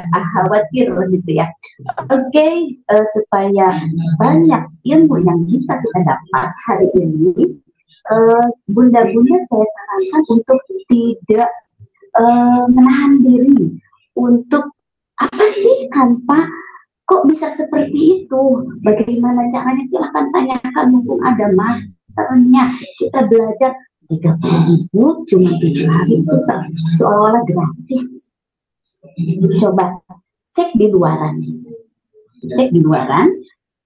khawatir gitu ya. Oke, supaya banyak ilmu yang bisa kita dapat hari ini, bunda-bunda saya sarankan untuk tidak menahan diri untuk apa sih tanpa kok bisa seperti itu? Bagaimana caranya? Silahkan tanyakan mumpung ada masternya. Kita belajar 30.000 cuma 7 hari itu seolah-olah gratis. Coba cek di luaran,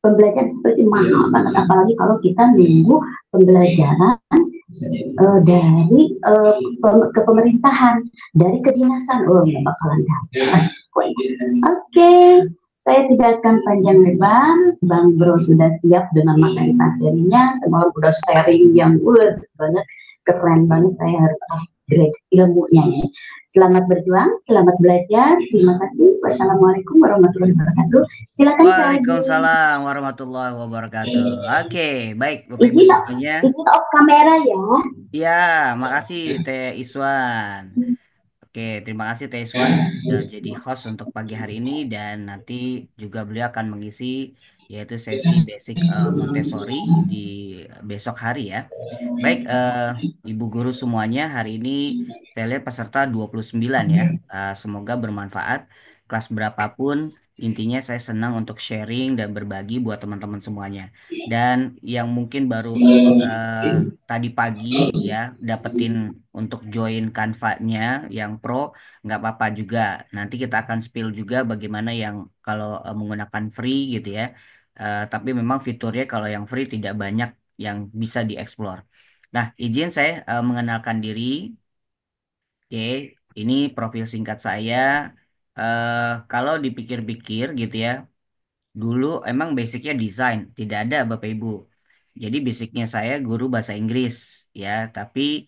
pembelajaran seperti mahal banget, apalagi kalau kita nunggu pembelajaran dari kepemerintahan, dari kedinasan, oh nggak bakalan dapat. Oke, saya tidak akan panjang lebar. Bang Bro sudah siap dengan materi materinya. Semua udah sharing yang banget, keren banget. Saya harus upgrade ilmunya. Selamat berjuang, selamat belajar. Terima kasih. Wassalamualaikum warahmatullahi wabarakatuh. Silakan Kak Agil. Waalaikumsalam warahmatullahi wabarakatuh. Oke, baik Bapak Ibu Izin, semuanya. izin off kamera ya. Ya, makasih Teh Iswan. Oke, terima kasih Teh Iswan sudah jadi host untuk pagi hari ini dan nanti juga beliau akan mengisi yaitu sesi basic Montessori di besok hari ya. Baik, Ibu guru semuanya, hari ini saya lihat peserta 29 ya. Semoga bermanfaat. Kelas berapapun, intinya saya senang untuk sharing dan berbagi buat teman-teman semuanya. Dan yang mungkin baru eh, tadi pagi ya dapetin untuk join Canva-nya yang pro, nggak apa-apa juga. Nanti kita akan spill juga bagaimana yang kalau menggunakan free gitu ya. Tapi memang fiturnya kalau yang free tidak banyak yang bisa dieksplor. Nah, izin saya mengenalkan diri. Oke, ini profil singkat saya. Kalau dipikir-pikir gitu ya, dulu emang basicnya desain, tidak ada Bapak Ibu. Jadi basicnya saya guru bahasa Inggris ya, tapi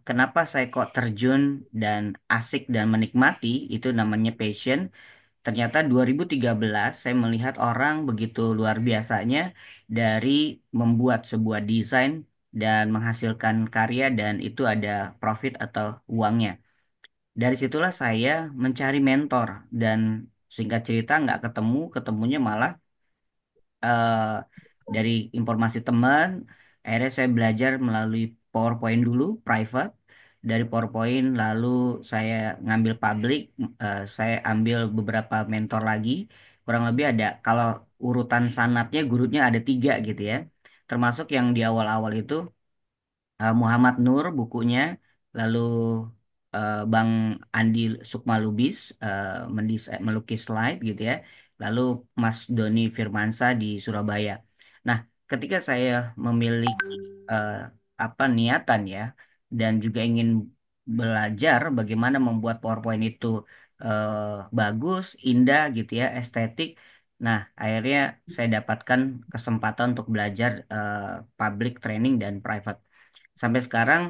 kenapa saya kok terjun dan asik dan menikmati itu namanya passion. Ternyata 2013 saya melihat orang begitu luar biasanya dari membuat sebuah desain dan menghasilkan karya dan itu ada profit atau uangnya. Dari situlah saya mencari mentor dan singkat cerita nggak ketemu, ketemunya malah eh, dari informasi teman. Akhirnya saya belajar melalui PowerPoint dulu, private. Dari PowerPoint lalu saya ngambil public, saya ambil beberapa mentor lagi. Kurang lebih ada, kalau urutan sanatnya, gurunya ada 3 gitu ya. Termasuk yang di awal-awal itu Muhammad Nur bukunya, lalu Bang Andi Sukma Lubis melukis slide gitu ya, lalu Mas Doni Firmansa di Surabaya. Nah, ketika saya memiliki eh, apa niatan ya, dan juga ingin belajar bagaimana membuat PowerPoint itu bagus, indah gitu ya, estetik. Nah, akhirnya saya dapatkan kesempatan untuk belajar public training dan private. Sampai sekarang,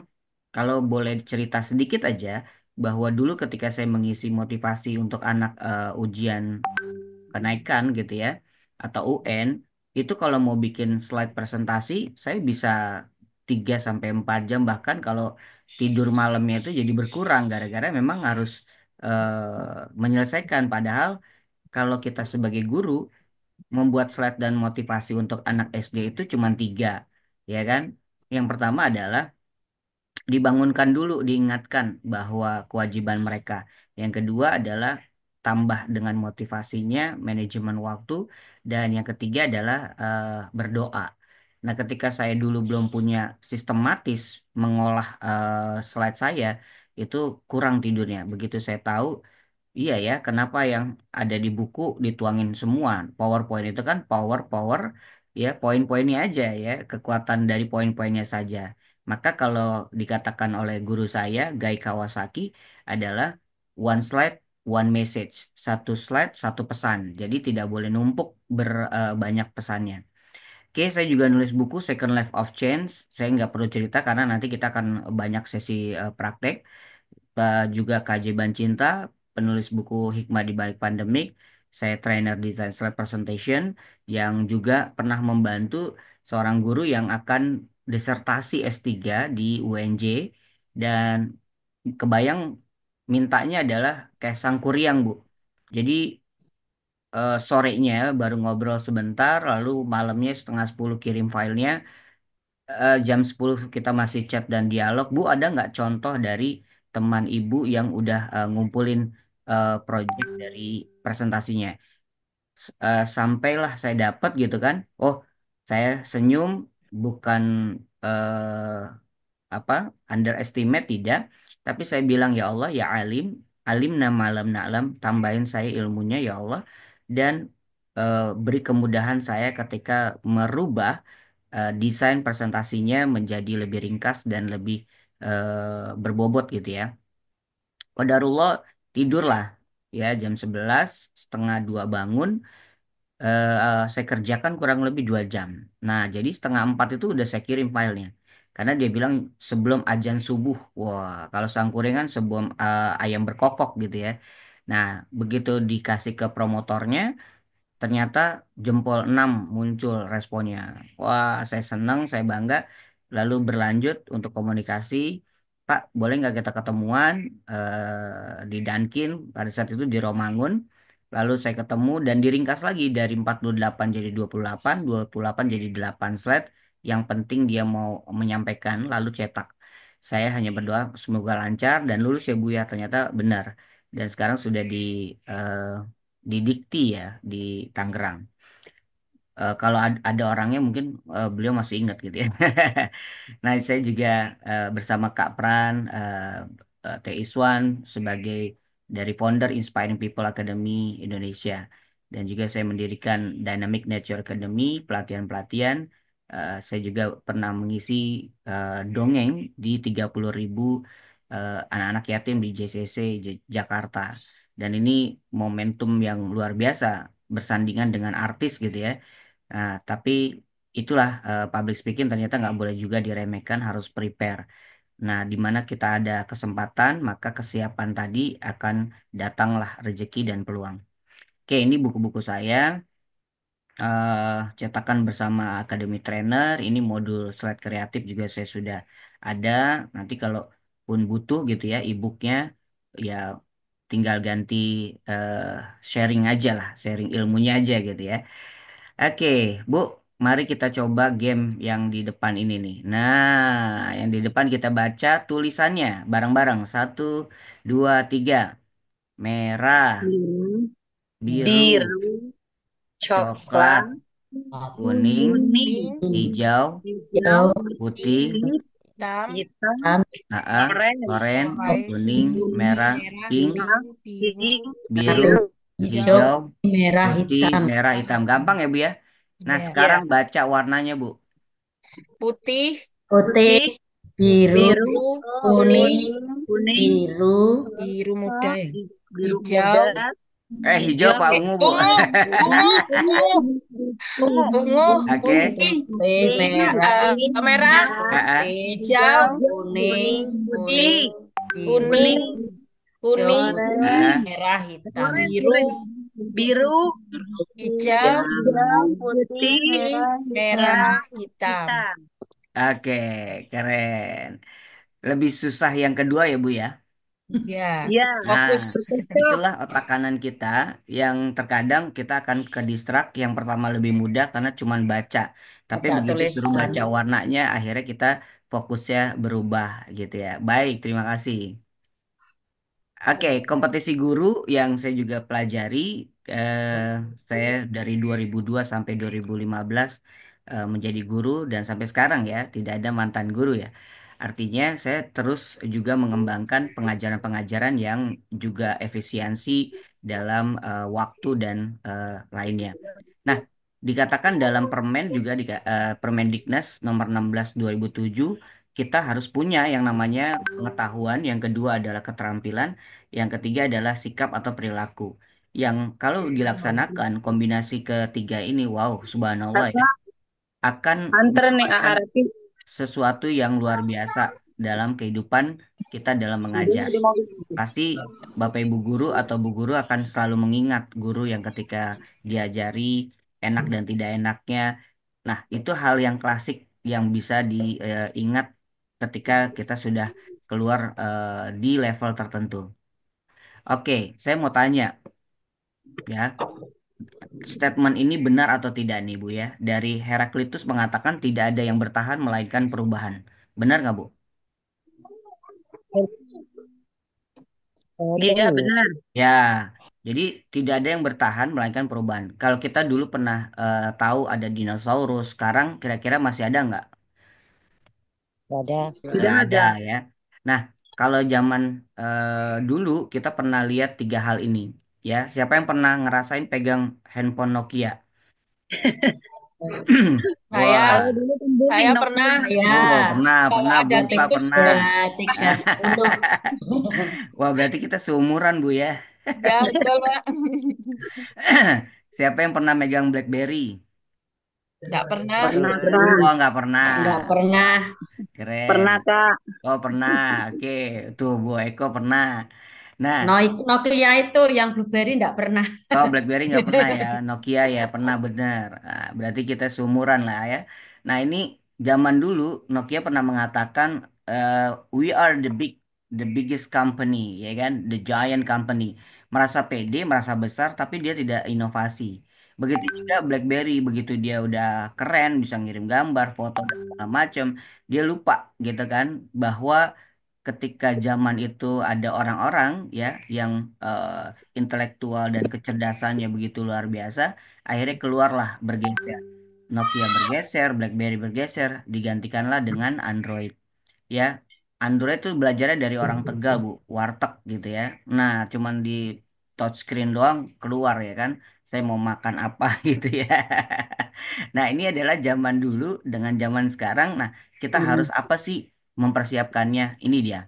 kalau boleh cerita sedikit aja, bahwa dulu ketika saya mengisi motivasi untuk anak ujian kenaikan gitu ya, atau UN, itu kalau mau bikin slide presentasi, saya bisa 3 sampai 4 jam, bahkan kalau tidur malamnya itu jadi berkurang gara-gara memang harus menyelesaikan. Padahal kalau kita sebagai guru membuat slide dan motivasi untuk anak SD itu cuma 3, ya kan? Yang pertama adalah dibangunkan dulu, diingatkan bahwa kewajiban mereka. Yang kedua adalah tambah dengan motivasinya, manajemen waktu, dan yang ketiga adalah berdoa. Nah, ketika saya dulu belum punya sistematis mengolah slide saya, itu kurang tidurnya. Begitu saya tahu, iya ya, kenapa yang ada di buku dituangin semua. PowerPoint itu kan power ya, poin-poinnya aja ya, kekuatan dari poin-poinnya saja. Maka kalau dikatakan oleh guru saya, Gai Kawasaki, adalah one slide, one message. Satu slide, satu pesan. Jadi tidak boleh numpuk banyak pesannya. Oke, saya juga nulis buku Second Life of Change. Saya nggak perlu cerita karena nanti kita akan banyak sesi praktek. Juga Keajaiban Cinta, penulis buku Hikmah di Balik Pandemik. Saya trainer design slide presentation yang juga pernah membantu seorang guru yang akan disertasi S3 di UNJ dan kebayang mintanya adalah kayak Sangkuriang, Bu. Jadi sorenya baru ngobrol sebentar, lalu malamnya setengah 10 kirim filenya. Jam 10 kita masih chat dan dialog. Bu, ada nggak contoh dari teman ibu yang udah ngumpulin project dari presentasinya? Sampailah saya dapat gitu kan. Oh, saya senyum, bukan apa underestimate, tidak, tapi saya bilang ya Allah ya alim, alim nama alam na'lam, tambahin saya ilmunya ya Allah, dan beri kemudahan saya ketika merubah desain presentasinya menjadi lebih ringkas dan lebih berbobot gitu ya. Qadarullah, tidurlah ya jam 11, setengah 2 bangun. Saya kerjakan kurang lebih 2 jam. Nah, jadi setengah 4 itu udah saya kirim filenya. Karena dia bilang sebelum azan subuh. Wah, kalau sangkuringan sebelum ayam berkokok gitu ya. Nah, begitu dikasih ke promotornya, ternyata jempol 6 muncul responnya. Wah, saya senang, saya bangga. Lalu berlanjut untuk komunikasi. Pak, boleh nggak kita ketemuan di Dunkin pada saat itu di Romangun. Lalu saya ketemu dan diringkas lagi dari 48 jadi 28, 28 jadi 8 slide. Yang penting dia mau menyampaikan, lalu cetak. Saya hanya berdoa semoga lancar dan lulus ya Bu ya. Ternyata benar. Dan sekarang sudah eh, di Dikti ya di Tangerang. Kalau ada orangnya mungkin beliau masih ingat gitu ya. Nah, saya juga bersama Kak Pran, Teh Iswan sebagai dari founder Inspiring People Academy Indonesia, dan juga saya mendirikan Dynamic Nature Academy, pelatihan-pelatihan. Saya juga pernah mengisi dongeng di 30.000 anak-anak yatim di JCC Jakarta. Dan ini momentum yang luar biasa bersandingan dengan artis gitu ya. Nah, tapi itulah public speaking ternyata nggak boleh juga diremehkan, harus prepare. Nah, di mana kita ada kesempatan, maka kesiapan tadi akan datanglah rezeki dan peluang. Oke, ini buku-buku saya, eh cetakan bersama Academy Trainer. Ini modul slide kreatif juga saya sudah ada. Nanti kalau pun butuh gitu ya, e-booknya, ya tinggal ganti eh, sharing aja lah, sharing ilmunya aja gitu ya. Oke, Bu, mari kita coba game yang di depan ini nih. Nah, yang di depan kita baca tulisannya bareng-bareng. Satu, dua, tiga. Merah, Biru, biru, biru, coklat, coklat, kuning, kuning, hijau, hijau, putih, hitam, hitam, aa, oranye, oranye, oranye, kuning, kuning, merah, merah, pink, merah, biru, pink, biru, biru, hijau, hijau, merah putih, hitam. merah, merah, hitam. hitam. Gampang ya, Bu ya? Nah, Ya, sekarang ya, baca warnanya, Bu. putih, Putih, putih, biru, biru, biru, kuning, kuning, kuning, kuning, biru, biru muda ya, biru hijau, muda, Hijau hijau, apa ungu, Bu? ungu, ungu, ungu, ungu, Oke. putih, putih, pink, merah, merah, merah, Ah, putih, hijau, hijau, kuning, kuning, putih, kuning, biru, kuning, kuning, kuning, coklat, oranye, ah. merah, hitam. biru, biru, hijau, hijau, putih, putih, merah, hitam. hitam. Oke, keren. Lebih susah yang kedua ya, Bu ya. Ya, Ya, Nah, fokus. berbentuk. itulah otak kanan kita yang terkadang kita akan ke distrak. Yang pertama lebih mudah karena cuman baca. Tapi Baca begitu suruh tulisan. baca warnanya, akhirnya kita fokusnya berubah gitu ya. Baik, terima kasih. Oke, kompetisi guru yang saya juga pelajari, eh, saya dari 2002 sampai 2015 menjadi guru dan sampai sekarang ya, tidak ada mantan guru ya. Artinya saya terus juga mengembangkan pengajaran-pengajaran yang juga efisiensi dalam waktu dan lainnya. Nah, dikatakan dalam permen juga di Permendiknas nomor 16 2007 kita harus punya yang namanya pengetahuan, yang kedua adalah keterampilan, yang ketiga adalah sikap atau perilaku. Yang kalau dilaksanakan kombinasi ketiga ini, wow, subhanallah ya, Kakak, akan antar nih mendapatkan Arafi. sesuatu yang luar biasa dalam kehidupan kita dalam mengajar. Pasti Bapak Ibu guru atau Bu guru akan selalu mengingat guru yang ketika diajari enak dan tidak enaknya. Nah, itu hal yang klasik yang bisa diingat ketika kita sudah keluar di level tertentu. Oke, saya mau tanya, Ya, statement ini benar atau tidak nih Bu ya? Dari Heraklitus mengatakan tidak ada yang bertahan melainkan perubahan. Benar nggak Bu? Iya, benar. Ya, jadi tidak ada yang bertahan melainkan perubahan. Kalau kita dulu pernah tahu ada dinosaurus, sekarang kira-kira masih ada nggak? Ada. Tidak Nggak ada ada. ya. Nah, kalau zaman dulu kita pernah lihat tiga hal ini. Ya, siapa yang pernah ngerasain pegang handphone Nokia? Saya Kalau Wah, dulu kan booming saya Nokia. pernah Ya, oh pernah, kalau pernah, Bu ada Risma tikus pernah. dan 310. Wah, berarti kita seumuran, Bu ya. ya betul Pak. Siapa yang pernah megang BlackBerry? Nggak pernah. Pernah, Kak. Oh, nggak pernah. Nggak pernah. Keren. Pernah, Kak. Oh, pernah. Oke, tuh Bu Eko pernah. Nah, Nokia itu yang BlueBerry nggak pernah. oh, BlackBerry nggak pernah ya, Nokia ya pernah bener. Nah, berarti kita seumuran lah ya. Nah ini zaman dulu Nokia pernah mengatakan eh, we are the biggest company, ya kan, the giant company. Merasa pede, merasa besar, tapi dia tidak inovasi. Begitu juga BlackBerry, begitu dia udah keren, bisa ngirim gambar, foto dan segala macam, dia lupa gitu kan bahwa ketika zaman itu ada orang-orang ya yang eh, intelektual dan kecerdasannya begitu luar biasa, akhirnya keluarlah bergeser. Nokia bergeser, BlackBerry bergeser, digantikanlah dengan Android. Ya, Android itu belajarnya dari orang Tegal, Bu, warteg gitu ya. Nah, cuman di touchscreen doang keluar ya kan. Saya mau makan apa gitu ya. Nah, ini adalah zaman dulu dengan zaman sekarang. Nah, kita harus apa sih mempersiapkannya? Ini dia.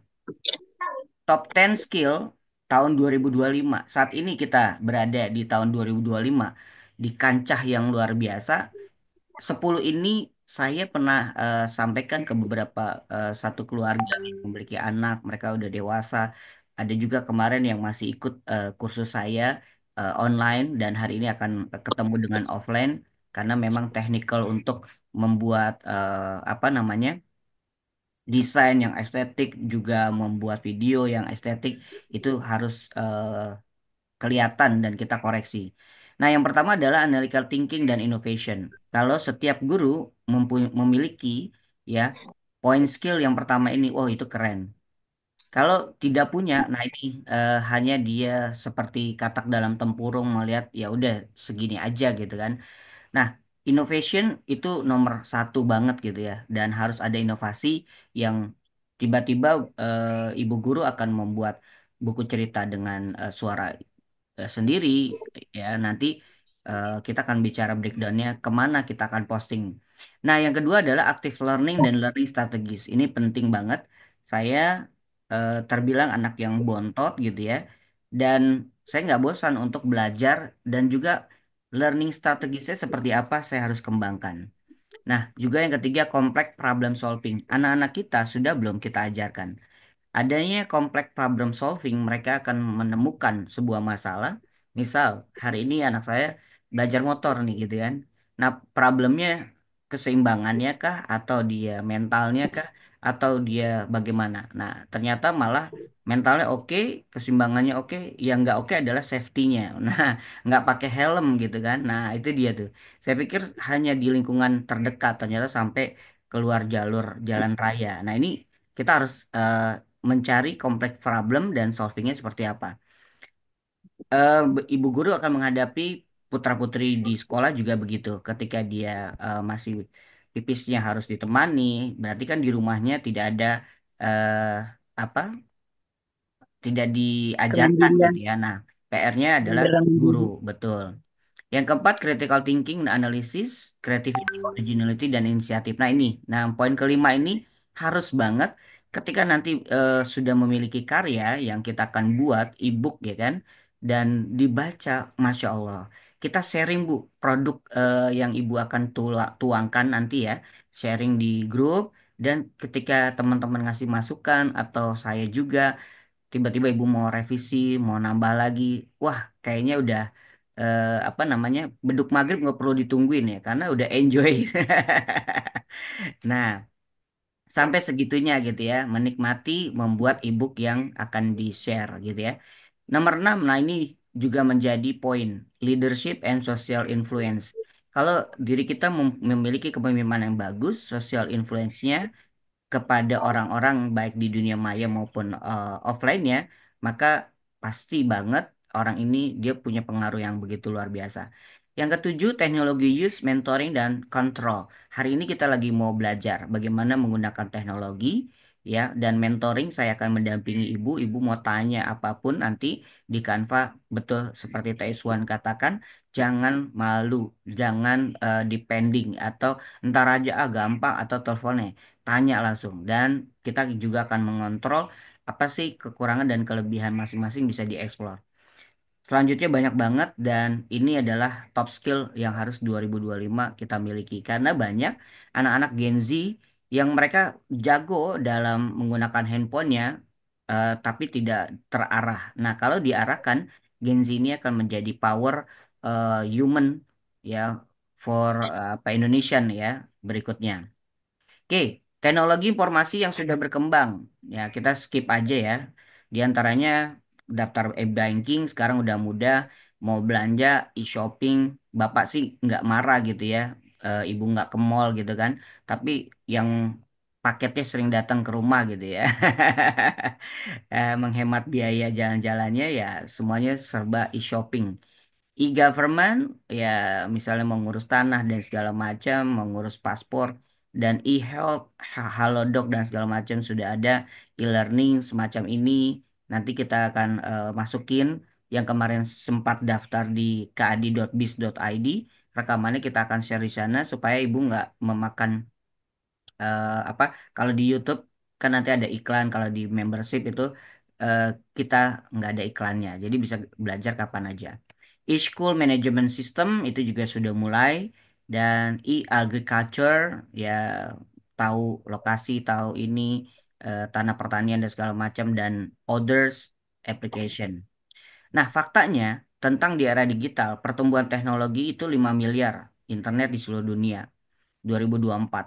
Top 10 skill tahun 2025. Saat ini kita berada di tahun 2025 di kancah yang luar biasa. 10 ini saya pernah sampaikan ke beberapa satu keluarga yang memiliki anak, mereka udah dewasa. Ada juga kemarin yang masih ikut kursus saya online dan hari ini akan ketemu dengan offline karena memang teknikal untuk membuat apa namanya? Desain yang estetik juga membuat video yang estetik itu harus kelihatan dan kita koreksi. Nah, yang pertama adalah analytical thinking dan innovation. Kalau setiap guru memiliki ya point skill yang pertama ini, oh itu keren. Kalau tidak punya, nah ini hanya dia seperti katak dalam tempurung melihat ya udah segini aja gitu kan. Nah, innovation itu nomor satu banget gitu ya, dan harus ada inovasi yang tiba-tiba ibu guru akan membuat buku cerita dengan suara sendiri ya. Nanti kita akan bicara breakdownnya kemana kita akan posting. Nah, yang kedua adalah active learning dan learning strategis. Ini penting banget. Saya terbilang anak yang bontot gitu ya, dan saya nggak bosan untuk belajar dan juga learning strategisnya seperti apa saya harus kembangkan. Nah, juga yang ketiga, complex problem solving. Anak-anak kita sudah belum kita ajarkan. Adanya kompleks problem solving, mereka akan menemukan sebuah masalah. Misal, hari ini anak saya belajar motor nih gitu kan. Nah, problemnya keseimbangannya kah, atau dia mentalnya kah, atau dia bagaimana? Nah, ternyata malah mentalnya oke, keseimbangannya oke, yang nggak oke adalah safety-nya. Nah, nggak pakai helm gitu kan. Nah, itu dia tuh. Saya pikir hanya di lingkungan terdekat, ternyata sampai keluar jalur jalan raya. Nah, ini kita harus mencari kompleks problem dan solvingnya seperti apa. Ibu guru akan menghadapi putra-putri di sekolah juga begitu. Ketika dia masih pipisnya harus ditemani, berarti kan di rumahnya tidak ada eh, apa? Tidak diajarkan Kemandirian. gitu ya. Nah, PR-nya adalah Beneran guru, mandiri. betul. Yang keempat, critical thinking dan analisis, creativity, originality, dan inisiatif. Nah ini, nah poin kelima ini harus banget ketika nanti sudah memiliki karya yang kita akan buat, e-book ya kan, dan dibaca, Masya Allah. Kita sharing Bu, produk yang Ibu akan tuangkan nanti ya, sharing di grup, dan ketika teman-teman ngasih masukan, atau saya juga, tiba-tiba ibu mau revisi, mau nambah lagi, wah kayaknya udah apa namanya beduk maghrib nggak perlu ditungguin ya karena udah enjoy. Nah, sampai segitunya gitu ya, menikmati membuat ebook yang akan di-share gitu ya. Nomor 6, nah ini juga menjadi poin leadership and social influence. Kalau diri kita memiliki kepemimpinan yang bagus, social influence-nya kepada orang-orang baik di dunia maya maupun offline-nya, maka pasti banget orang ini dia punya pengaruh yang begitu luar biasa. Yang ketujuh, teknologi use, mentoring, dan control. Hari ini kita lagi mau belajar bagaimana menggunakan teknologi, ya, dan mentoring. Saya akan mendampingi ibu. Ibu mau tanya apapun nanti di Canva, betul seperti Teh Iswan katakan, jangan malu, jangan depending atau ntar aja gampang atau teleponnya tanya langsung dan kita juga akan mengontrol apa sih kekurangan dan kelebihan masing-masing bisa dieksplor. Selanjutnya banyak banget dan ini adalah top skill yang harus 2025 kita miliki karena banyak anak-anak Gen Z yang mereka jago dalam menggunakan handphonenya tapi tidak terarah. Nah, kalau diarahkan Gen Z ini akan menjadi power human ya for apa Indonesian ya berikutnya. Oke, teknologi informasi yang sudah berkembang. Ya, kita skip aja ya. Di antaranya daftar e-banking sekarang udah mudah. Mau belanja, e-shopping, bapak sih nggak marah gitu ya. Ibu nggak ke mall gitu kan. Tapi yang paketnya sering datang ke rumah gitu ya. Menghemat biaya jalan-jalannya ya semuanya serba e-shopping. E-government ya misalnya mengurus tanah dan segala macam, mengurus paspor dan e-health, halodoc dan segala macam sudah ada e-learning semacam ini. Nanti kita akan masukin yang kemarin sempat daftar di kad.bis.id. Rekamannya kita akan share di sana supaya ibu nggak memakan apa kalau di YouTube kan nanti ada iklan kalau di membership itu eh, kita nggak ada iklannya jadi bisa belajar kapan aja. E-school management system itu juga sudah mulai dan e-agriculture ya tahu lokasi tahu ini tanah pertanian dan segala macam dan others application. Nah, faktanya tentang di era digital pertumbuhan teknologi itu 5 miliar internet di seluruh dunia. 2024.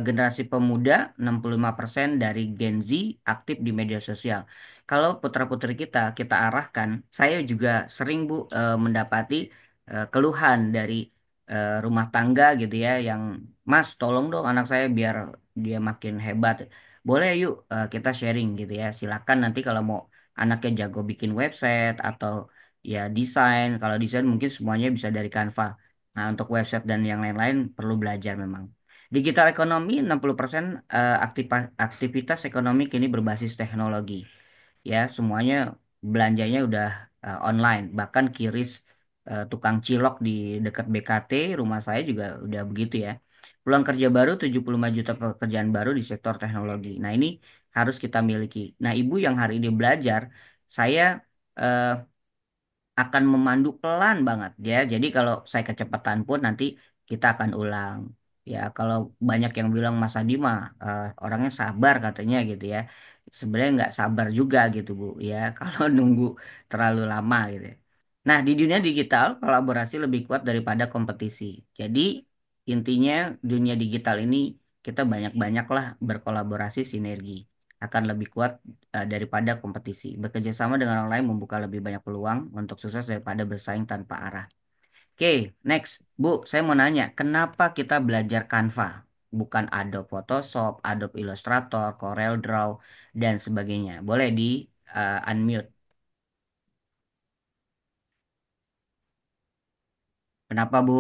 Generasi pemuda 65% dari Gen Z aktif di media sosial. Kalau putra-putri kita arahkan, saya juga sering Bu mendapati keluhan dari rumah tangga gitu ya yang Mas tolong dong anak saya biar dia makin hebat. Boleh yuk kita sharing gitu ya. Silakan nanti kalau mau anaknya jago bikin website atau ya desain. Kalau desain mungkin semuanya bisa dari Canva. Nah, untuk website dan yang lain-lain perlu belajar memang. Digital ekonomi 60% aktivitas ekonomi kini berbasis teknologi. Ya, semuanya belanjanya udah online. Bahkan kiris tukang cilok di dekat BKT rumah saya juga udah begitu ya. Peluang kerja baru 75 juta pekerjaan baru di sektor teknologi. Nah, ini harus kita miliki. Nah, Ibu yang hari ini belajar, saya eh, akan memandu pelan banget ya. Jadi kalau saya kecepatan pun nanti kita akan ulang. Ya, kalau banyak yang bilang Mas Adi mah orangnya sabar katanya gitu ya. Sebenarnya nggak sabar juga gitu Bu ya. Kalau nunggu terlalu lama gitu ya. Nah, di dunia digital kolaborasi lebih kuat daripada kompetisi. Jadi intinya dunia digital ini kita banyak-banyaklah berkolaborasi sinergi akan lebih kuat daripada kompetisi. Bekerja sama dengan orang lain membuka lebih banyak peluang untuk sukses daripada bersaing tanpa arah. Oke, next. Bu, saya mau nanya, kenapa kita belajar Canva? Bukan Adobe Photoshop, Adobe Illustrator, Corel Draw, dan sebagainya. Boleh di unmute. Kenapa, Bu?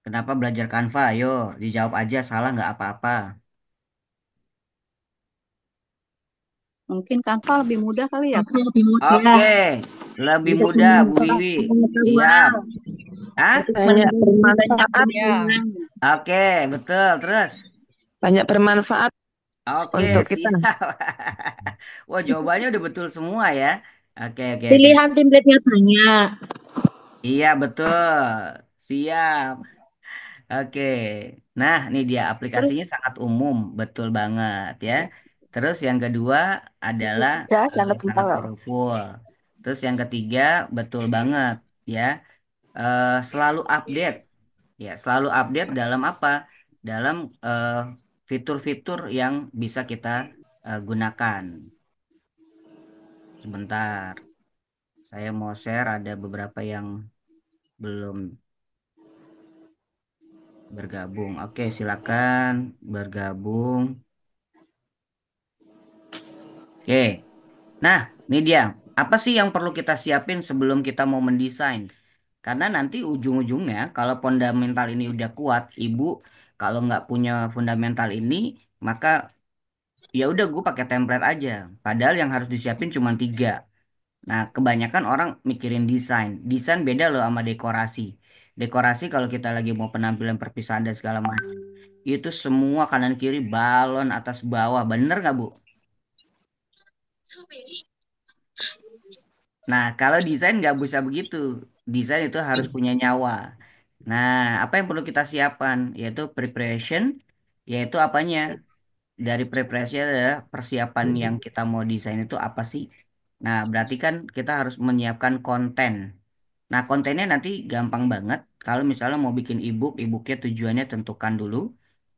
Kenapa belajar Canva? Ayo, dijawab aja, salah nggak apa-apa. Mungkin Canva lebih mudah kali ya, Kak? Lebih mudah Oke, lebih untuk mudah, Bu mengumpulkan Wiwi. Siap. pengetahuan, Ah? untuk Banyak banyak bermanfaat, Ya, pengetahuan. Oke, betul. Terus? banyak bermanfaat Oke, untuk kita. siap. Wah, jawabannya udah betul semua ya. Oke, oke, oke. Pilihan template-nya banyak. Iya, betul. Siap. Oke. Nah, ini dia Terus aplikasinya sangat umum, betul banget ya. Terus yang kedua adalah ya, jangan sangat bentar. powerful. Terus yang ketiga, betul banget ya. Selalu update. Ya, selalu update dalam apa? Dalam fitur-fitur yang bisa kita gunakan. Sebentar, saya mau share ada beberapa yang belum bergabung. Oke, silakan bergabung. Oke. Nah, ini dia. Apa sih yang perlu kita siapin sebelum kita mau mendesain? Karena nanti ujung-ujungnya, kalau fundamental ini udah kuat, ibu kalau nggak punya fundamental ini, maka ya udah gue pakai template aja. Padahal yang harus disiapin cuma tiga. Nah, kebanyakan orang mikirin desain. Desain beda loh sama dekorasi. Dekorasi kalau kita lagi mau penampilan perpisahan dan segala macam, itu semua kanan kiri balon atas bawah. Bener nggak, Bu? Nah, kalau desain nggak bisa begitu. Desain itu harus punya nyawa. Nah, apa yang perlu kita siapkan? Yaitu preparation, yaitu apanya? Dari preparation adalah persiapan yang kita mau desain itu apa sih? Nah, berarti kan kita harus menyiapkan konten. Nah, kontennya nanti gampang banget. Kalau misalnya mau bikin ebook, ebooknya tujuannya tentukan dulu.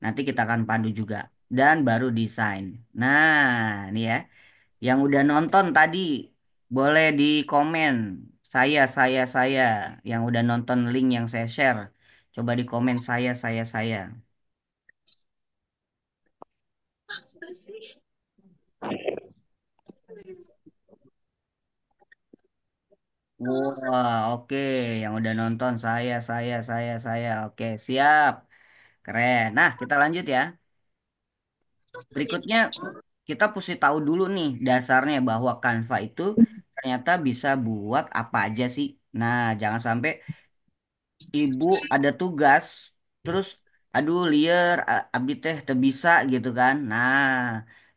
Nanti kita akan pandu juga. Dan baru desain. Nah, ini ya. Yang udah nonton tadi, boleh di komen. Saya. Yang udah nonton link yang saya share. Coba di komen saya. Wah, oke. Yang udah nonton saya. Oke, siap. Keren. Nah, kita lanjut ya. Berikutnya, kita mesti tahu dulu nih dasarnya bahwa Canva itu ternyata bisa buat apa aja sih. Nah, jangan sampai ibu ada tugas, terus aduh liar, abdi teh teu bisa gitu kan. Nah,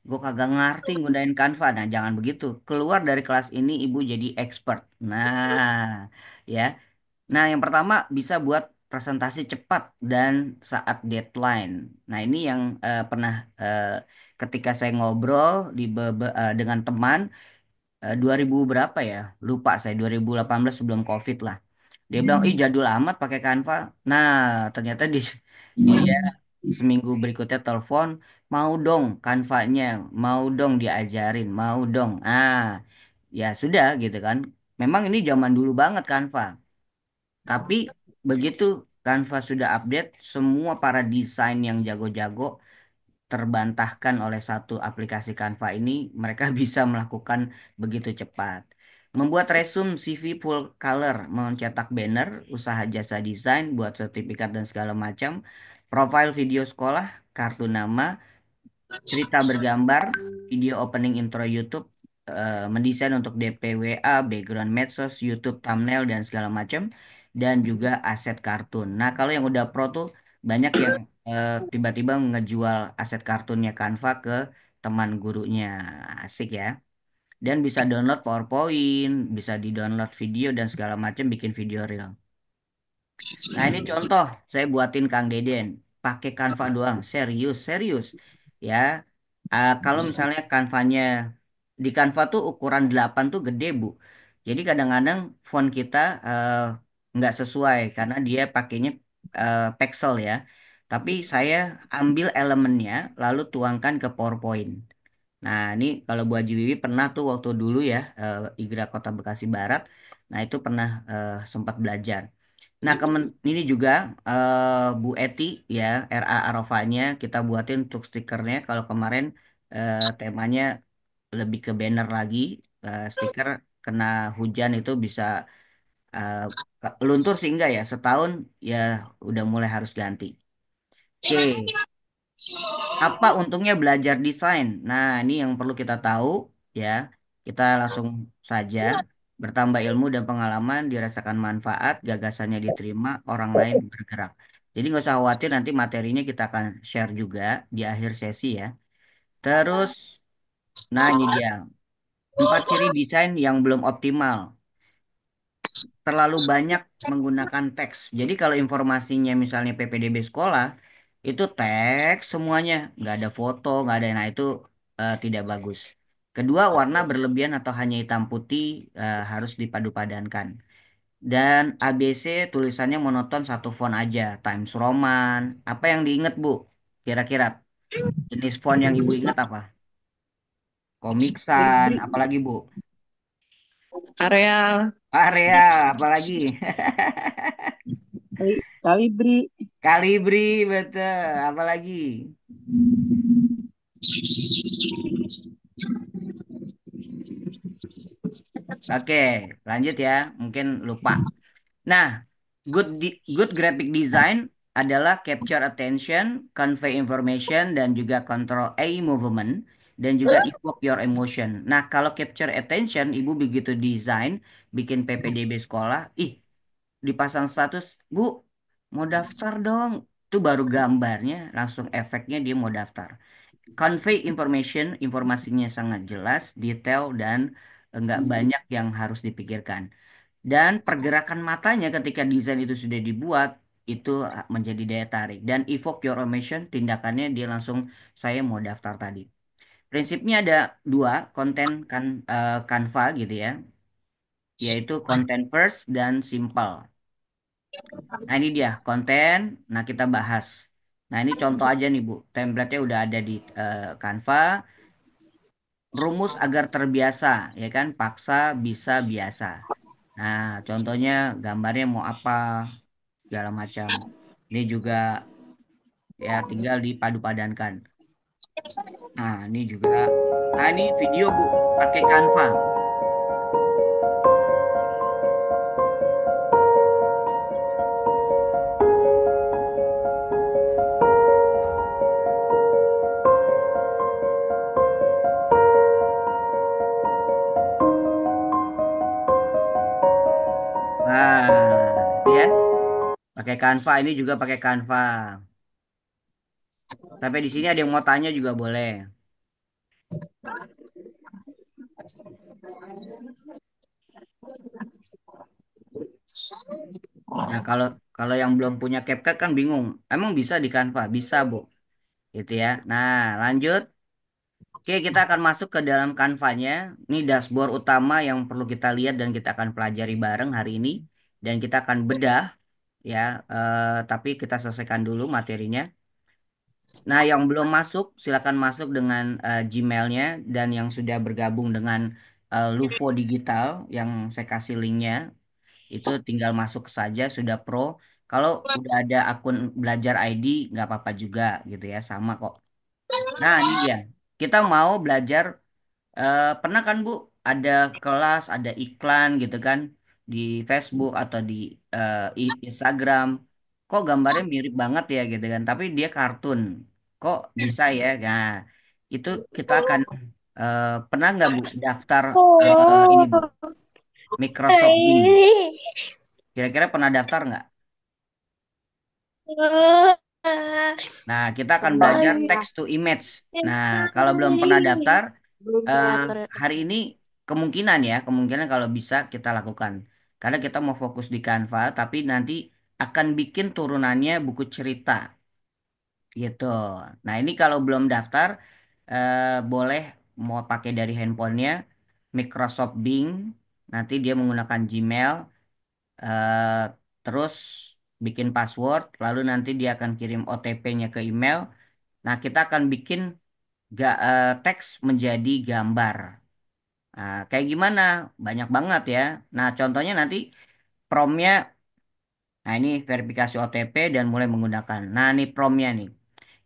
gue kagak ngerti gunain Canva. Nah, jangan begitu. Keluar dari kelas ini ibu jadi expert. Nah, ya. Nah, yang pertama bisa buat presentasi cepat dan saat deadline. Nah, ini yang pernah ketika saya ngobrol dengan teman 2000 berapa ya? Lupa saya 2018 sebelum COVID lah. Dia bilang, ih jadul amat pakai Canva. Nah, ternyata dia seminggu berikutnya telepon, mau dong Canva-nya, mau dong diajarin, mau dong. Ah, ya sudah gitu kan. Memang ini zaman dulu banget Canva. Tapi begitu Canva sudah update, semua para desain yang jago-jago terbantahkan oleh satu aplikasi Canva ini, mereka bisa melakukan begitu cepat. Membuat resume CV full color, mencetak banner, usaha jasa desain, buat sertifikat dan segala macam, profile video sekolah, kartu nama, cerita bergambar, video opening intro YouTube, mendesain untuk DPWA, background medsos, YouTube, thumbnail, dan segala macam, dan juga aset kartun. Nah, kalau yang udah pro tuh banyak yang tiba-tiba ngejual aset kartunnya Canva ke teman gurunya. Asik ya. Dan bisa download PowerPoint, bisa di-download video dan segala macam bikin video reel. Nah, ini contoh saya buatin Kang Deden pakai Canva doang, serius. Ya. Kalau misalnya Canvanya di Canva tuh ukuran 8 tuh gede, Bu. Jadi kadang-kadang font kita nggak sesuai karena dia pakainya pixel ya. Tapi saya ambil elemennya lalu tuangkan ke PowerPoint. Nah, ini kalau Bu Haji Wiwi pernah tuh waktu dulu ya, IGRA Kota Bekasi Barat. Nah, itu pernah sempat belajar. Nah, ini juga Bu Eti ya, RA Arafahnya kita buatin untuk stikernya. Kalau kemarin temanya lebih ke banner lagi, stiker kena hujan itu bisa eh, luntur sih enggak ya, setahun ya udah mulai harus ganti. Oke, apa untungnya belajar desain? Nah, ini yang perlu kita tahu ya. Kita langsung saja bertambah ilmu dan pengalaman, dirasakan manfaat, gagasannya diterima, orang lain bergerak. Jadi nggak usah khawatir nanti materinya kita akan share juga di akhir sesi ya. Terus, nah ini dia. 4 ciri desain yang belum optimal. Terlalu banyak menggunakan teks. Jadi kalau informasinya misalnya PPDB sekolah, itu teks semuanya, nggak ada foto, nggak ada, nah itu tidak bagus. Kedua, warna berlebihan atau hanya hitam putih harus dipadu-padankan. Dan ABC tulisannya monoton satu font aja, Times Roman. Apa yang diinget Bu? Kira-kira jenis font yang Ibu inget apa? komiksan, Libri, apalagi Bu? Areal. Area, apalagi? Kalibri, Kalibri, betul. Apalagi? Oke, lanjut ya. Mungkin lupa. Nah, good graphic design adalah capture attention, convey information, dan juga control eye movement, dan juga evoke your emotion. Nah, kalau capture attention, ibu begitu desain, bikin PPDB sekolah, ih, dipasang status, Bu, mau daftar dong. Itu baru gambarnya, langsung efeknya dia mau daftar. Convey information, informasinya sangat jelas, detail, dan enggak banyak yang harus dipikirkan. Dan pergerakan matanya ketika desain itu sudah dibuat, itu menjadi daya tarik. Dan evoke your emotion, tindakannya dia langsung, saya mau daftar tadi. Prinsipnya ada dua, konten Canva gitu ya, yaitu content first dan simple. Nah ini dia konten, nah kita bahas. Nah ini contoh aja nih Bu, template-nya udah ada di Canva. Rumus agar terbiasa, ya kan? Paksa, bisa, biasa. Nah, contohnya gambarnya mau apa, segala macam. Ini juga ya tinggal dipadu-padankan. Nah, ini juga. Nah, ini video Bu, pakai Canva. Nah, itu ya. Pakai Canva, ini juga pakai Canva. Sampai di sini ada yang mau tanya juga boleh. Nah, kalau kalau yang belum punya CapCut kan bingung. Emang bisa di Canva? Bisa, Bu. Gitu ya. Nah, lanjut. Oke, kita akan masuk ke dalam Canva-nya. Ini dashboard utama yang perlu kita lihat dan kita akan pelajari bareng hari ini. Dan kita akan bedah, ya. Tapi kita selesaikan dulu materinya. Nah, yang belum masuk, silakan masuk dengan Gmail-nya. Dan yang sudah bergabung dengan Luvo Digital, yang saya kasih linknya, itu tinggal masuk saja, sudah pro. Kalau udah ada akun belajar ID, nggak apa-apa juga, gitu ya. Sama kok. Nah, ini dia. Kita mau belajar. Pernah kan Bu, ada kelas, ada iklan gitu kan di Facebook atau di Instagram. Kok gambarnya mirip banget ya gitu kan, tapi dia kartun. Kok bisa ya? Nah, itu kita akan pernah nggak Bu daftar ini Bu, Microsoft Bing. Kira-kira pernah daftar nggak? Nah, kita akan belajar text to image. Nah, kalau belum pernah daftar, eh, hari ini kemungkinan kalau bisa kita lakukan. Karena kita mau fokus di Canva, tapi nanti akan bikin turunannya buku cerita gitu. Nah, ini kalau belum daftar, boleh mau pakai dari handphonenya Microsoft Bing. Nanti dia menggunakan Gmail, eh, terus bikin password, lalu nanti dia akan kirim OTP-nya ke email. Nah, kita akan bikin teks menjadi gambar. Nah, kayak gimana? Banyak banget ya. Nah, contohnya nanti promnya, nah ini verifikasi OTP dan mulai menggunakan. Nah, ini promnya nih.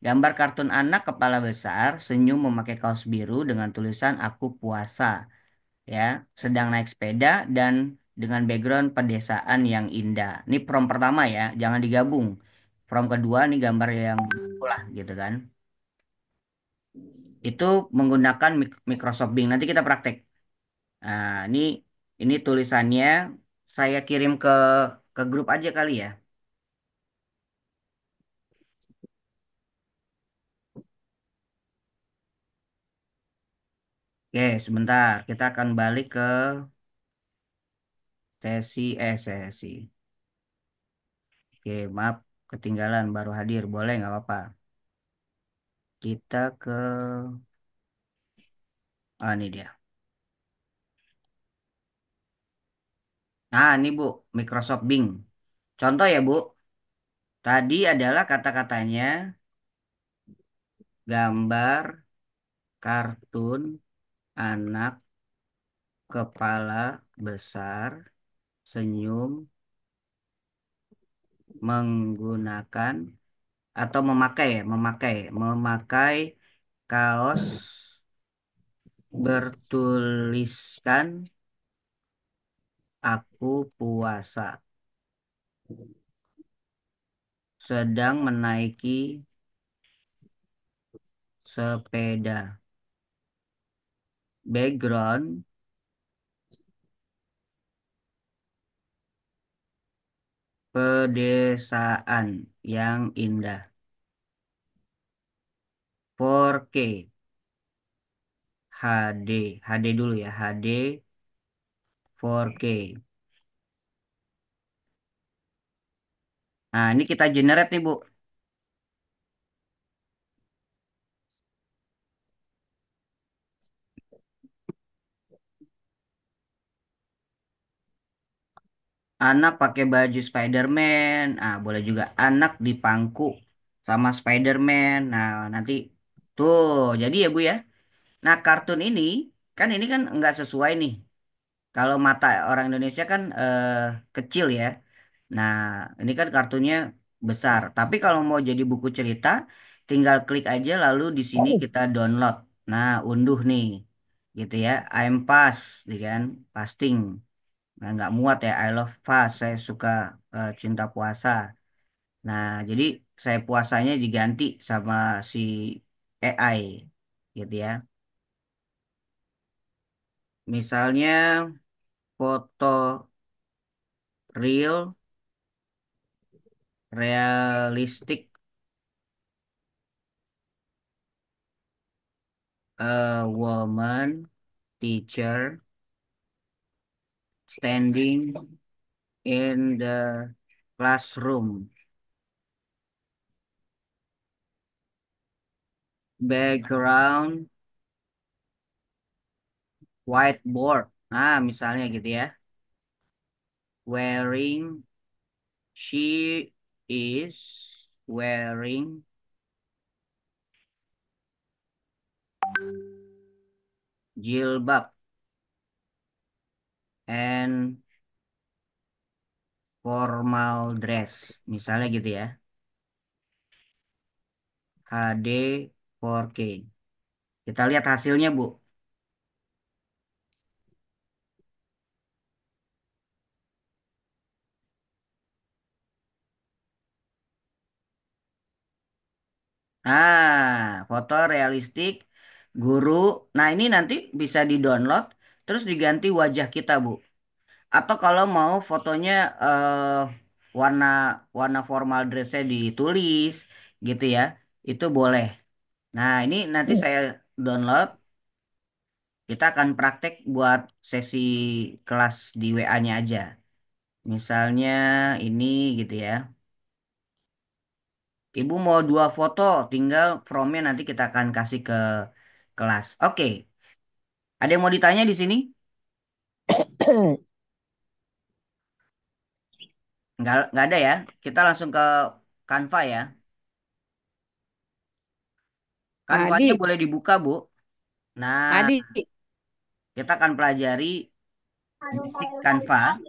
Gambar kartun anak kepala besar, senyum memakai kaos biru dengan tulisan Aku Puasa. Ya, sedang naik sepeda dan dengan background pedesaan yang indah. Ini prom pertama ya, jangan digabung. Prom kedua nih gambar yang lah gitu kan. Itu menggunakan Microsoft Bing. Nanti kita praktek. Nah, ini tulisannya saya kirim ke grup aja kali ya. Oke, sebentar. Kita akan balik ke sesi. Oke, maaf ketinggalan baru hadir. Boleh nggak apa-apa. Kita ke ini dia. Nah, ini Bu, Microsoft Bing. Contoh ya, Bu. Tadi adalah kata-katanya gambar kartun Anak kepala besar senyum menggunakan atau memakai ya, memakai kaos bertuliskan aku puasa, sedang menaiki sepeda. Background pedesaan yang indah. 4K HD HD dulu ya, HD 4K. Nah, ini kita generate nih, Bu. Anak pakai baju Spider-Man. Ah, boleh juga anak dipangku sama Spider-Man. Nah, nanti tuh, jadi ya, Bu ya. Nah, kartun ini kan nggak sesuai nih. Kalau mata orang Indonesia kan kecil ya. Nah, ini kan kartunya besar. Tapi kalau mau jadi buku cerita, tinggal klik aja lalu di sini kita download. Nah, unduh nih, gitu ya. I'm pass, kan, pasting. Nah, nggak muat ya. I love fast. Saya suka cinta puasa. Nah, jadi saya puasanya diganti sama si AI, gitu ya. Misalnya foto real, realistic, a woman teacher standing in the classroom. Background whiteboard. Nah, misalnya gitu ya. Wearing, she is wearing jilbab and formal dress. Misalnya gitu ya. HD 4K. Kita lihat hasilnya, Bu. Nah, foto realistik guru. Nah, ini nanti bisa di-download terus diganti wajah kita, Bu. Atau kalau mau fotonya warna warna formal dressnya ditulis gitu ya, itu boleh. Nah, ini nanti saya download. Kita akan praktek buat sesi kelas di WA-nya aja. Misalnya ini gitu ya. Ibu mau 2 foto, tinggal from-nya nanti kita akan kasih ke kelas. Oke, ada yang mau ditanya di sini? Nggak ada ya. Kita langsung ke Canva ya. Canva-nya Adik, boleh dibuka, Bu. Nah, adik, kita akan pelajari basic Canva.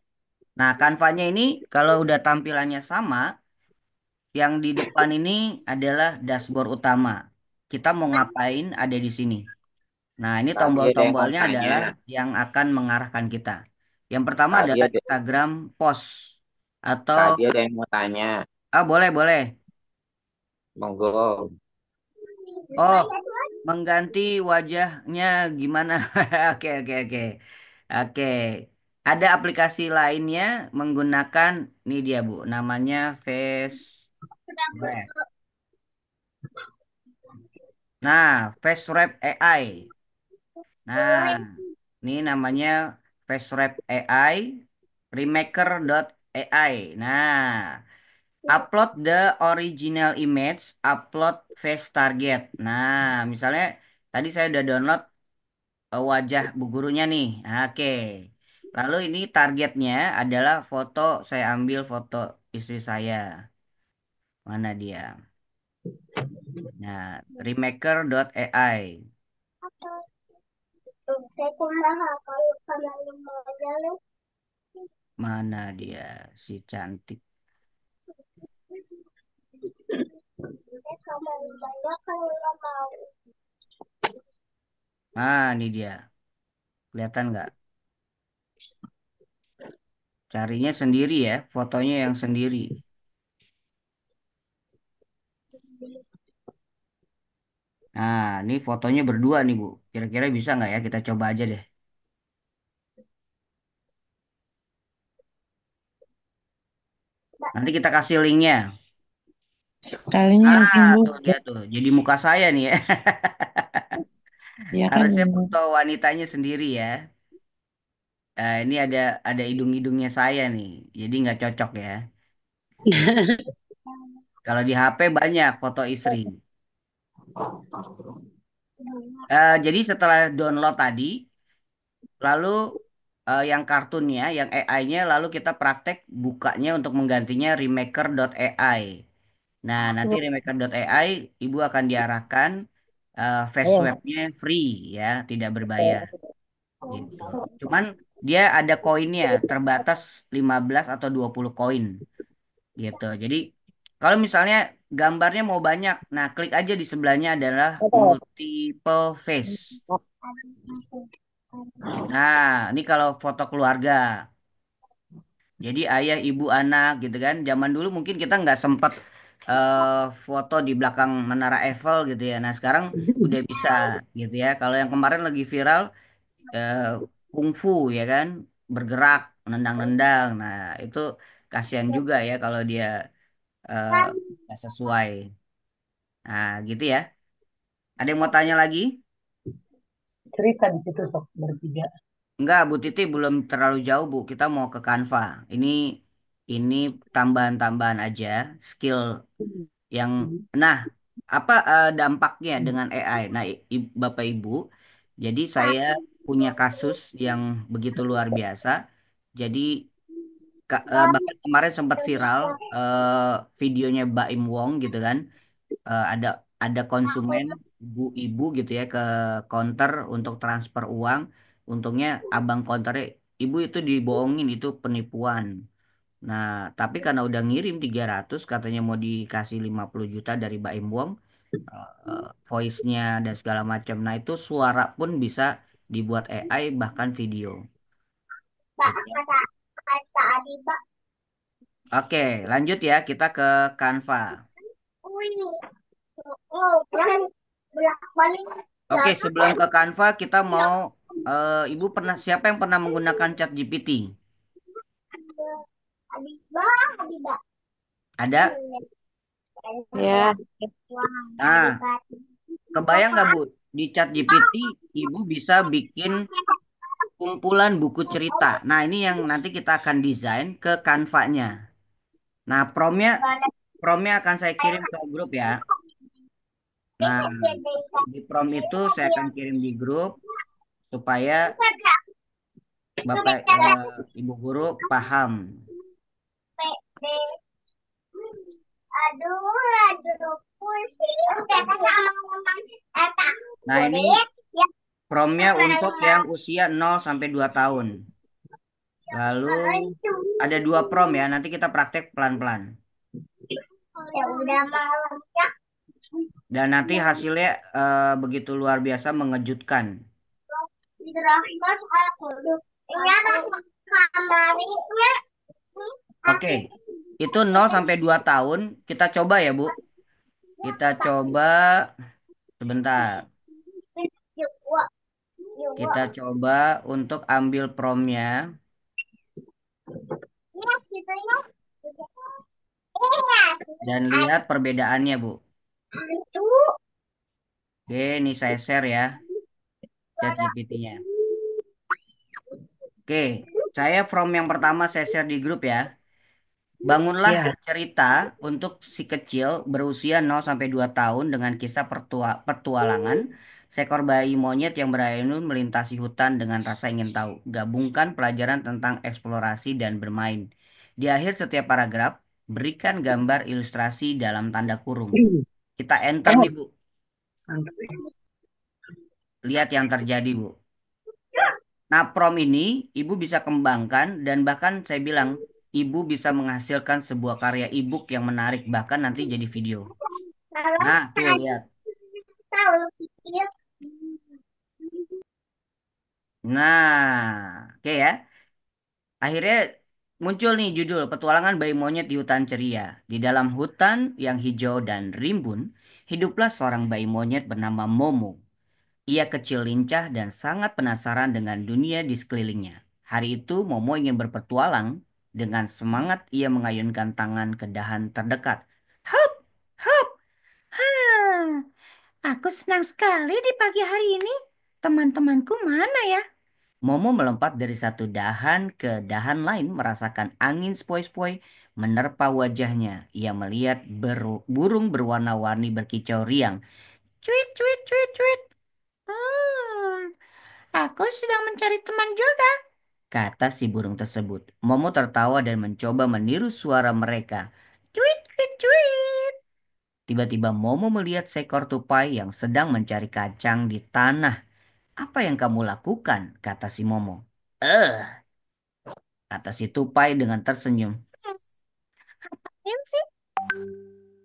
Nah, Canva-nya ini kalau udah tampilannya sama, yang di depan ini adalah dashboard utama. Kita mau ngapain ada di sini. Nah, ini Tadi ada yang mau tombol-tombolnya tanya. adalah yang akan mengarahkan kita. Yang pertama Tadi adalah ada, Instagram post atau tadi ada yang mau tanya. boleh boleh. Monggo. Oh, mengganti wajahnya gimana? Oke oke oke. Oke. Ada aplikasi lainnya menggunakan ini dia Bu, namanya Face Wrap. Nah, Face Wrap AI. Nah, ini namanya Face Wrap AI Remaker.ai. Nah, upload the original image, upload face target. Nah, misalnya tadi saya udah download wajah bu gurunya nih. Nah, oke. Lalu ini targetnya adalah foto, saya ambil foto istri saya. Mana dia? Nah, remaker.ai. Mana dia si cantik? Ah, ini dia. Kelihatan nggak? Carinya sendiri ya, fotonya yang sendiri. Nah, ini fotonya berdua nih, Bu. Kira-kira bisa nggak ya? Kita coba aja deh. Nanti kita kasih linknya. Sekalinya yang Ah, timbul. tuh dia tuh. Jadi muka saya nih ya. Ya kan Harusnya benar. foto wanitanya sendiri ya. Ini ada hidung-hidungnya saya nih. Jadi nggak cocok ya. Kalau di HP banyak foto istri. Jadi setelah download tadi, lalu yang kartunnya, yang AI-nya, lalu kita praktek bukanya untuk menggantinya remaker.ai. Nah, nanti remaker.ai, ibu akan diarahkan face Ayo. swab-nya free ya, tidak berbayar gitu. Cuman dia ada koinnya, terbatas 15 atau 20 koin gitu. Jadi kalau misalnya gambarnya mau banyak, nah klik aja di sebelahnya adalah Foto. multiple face. Nah, ini kalau foto keluarga. Jadi ayah, ibu, anak gitu kan. Zaman dulu mungkin kita nggak sempat eh, foto di belakang Menara Eiffel gitu ya. Nah, sekarang udah bisa gitu ya. Kalau yang kemarin lagi viral eh, kungfu ya kan, bergerak, nendang-nendang. Nah, itu kasihan juga ya kalau dia eh, nggak sesuai. Nah, gitu ya. Ada yang mau tanya lagi? Cerita di situ sok bertiga. Enggak, Bu Titi belum terlalu jauh, Bu. Kita mau ke Canva. Ini tambahan-tambahan aja skill yang nah, apa dampaknya dengan AI? Nah, Bapak Ibu, jadi saya punya kasus yang begitu luar biasa. Jadi bahkan kemarin sempat viral videonya Baim Wong gitu kan. Ada konsumen ibu gitu ya ke counter untuk transfer uang. Untungnya abang counternya ibu itu dibohongin itu penipuan. Nah, tapi karena udah ngirim 300 katanya mau dikasih 50 juta dari Baim Wong, voice-nya dan segala macam. Nah, itu suara pun bisa dibuat AI bahkan video. Gitu ya. Oke, lanjut ya kita ke Canva. Oke, sebelum ke Canva kita mau Ibu pernah siapa yang pernah menggunakan ChatGPT? Ada? Ya, Nah, kebayang nggak Bu? Di ChatGPT Ibu bisa bikin kumpulan buku cerita. Nah, ini yang nanti kita akan desain ke Canva-nya. Nah, promnya akan saya kirim ke grup ya. Nah, di prom itu saya akan kirim di grup supaya Bapak Ibu guru paham. Nah, ini promnya untuk yang usia 0 sampai 2 tahun. Lalu ada 2 prom ya, nanti kita praktek pelan-pelan. Dan nanti hasilnya begitu luar biasa mengejutkan. Oke, itu 0 sampai 2 tahun. Kita coba ya, Bu. Kita coba sebentar. Kita coba untuk ambil promnya dan lihat perbedaannya, Bu. Oke, ini saya share ya ChatGPT-nya. Oke, saya from yang pertama saya share di grup ya. Bangunlah Ya, cerita untuk si kecil berusia 0 sampai 2 tahun dengan kisah petualangan seekor bayi monyet yang berayun melintasi hutan dengan rasa ingin tahu. Gabungkan pelajaran tentang eksplorasi dan bermain. Di akhir setiap paragraf, berikan gambar ilustrasi dalam tanda kurung. Kita enter nih, Bu. mantap. Lihat yang terjadi, Bu. Nah, prom ini ibu bisa kembangkan dan bahkan saya bilang ibu bisa menghasilkan sebuah karya e-book yang menarik bahkan nanti jadi video. Nah, tuh lihat. Nah, oke ya. Akhirnya muncul nih judul Petualangan Bayi Monyet di Hutan Ceria. Di dalam hutan yang hijau dan rimbun, hiduplah seorang bayi monyet bernama Momo. Ia kecil lincah dan sangat penasaran dengan dunia di sekelilingnya. Hari itu Momo ingin berpetualang. Dengan semangat ia mengayunkan tangan ke dahan terdekat. Hup, hup, ha. Aku senang sekali di pagi hari ini. Teman-temanku mana ya? Momo melompat dari satu dahan ke dahan lain merasakan angin sepoi-sepoi menerpa wajahnya. Ia melihat burung berwarna-warni berkicau riang. Cuit, cuit, cuit, cuit. Hmm, aku sedang mencari teman juga, kata si burung tersebut. Momo tertawa dan mencoba meniru suara mereka. Cuit, cuit, cuit. Tiba-tiba Momo melihat seekor tupai yang sedang mencari kacang di tanah. Apa yang kamu lakukan? Kata si Momo. Kata si tupai dengan tersenyum. Ngapain sih?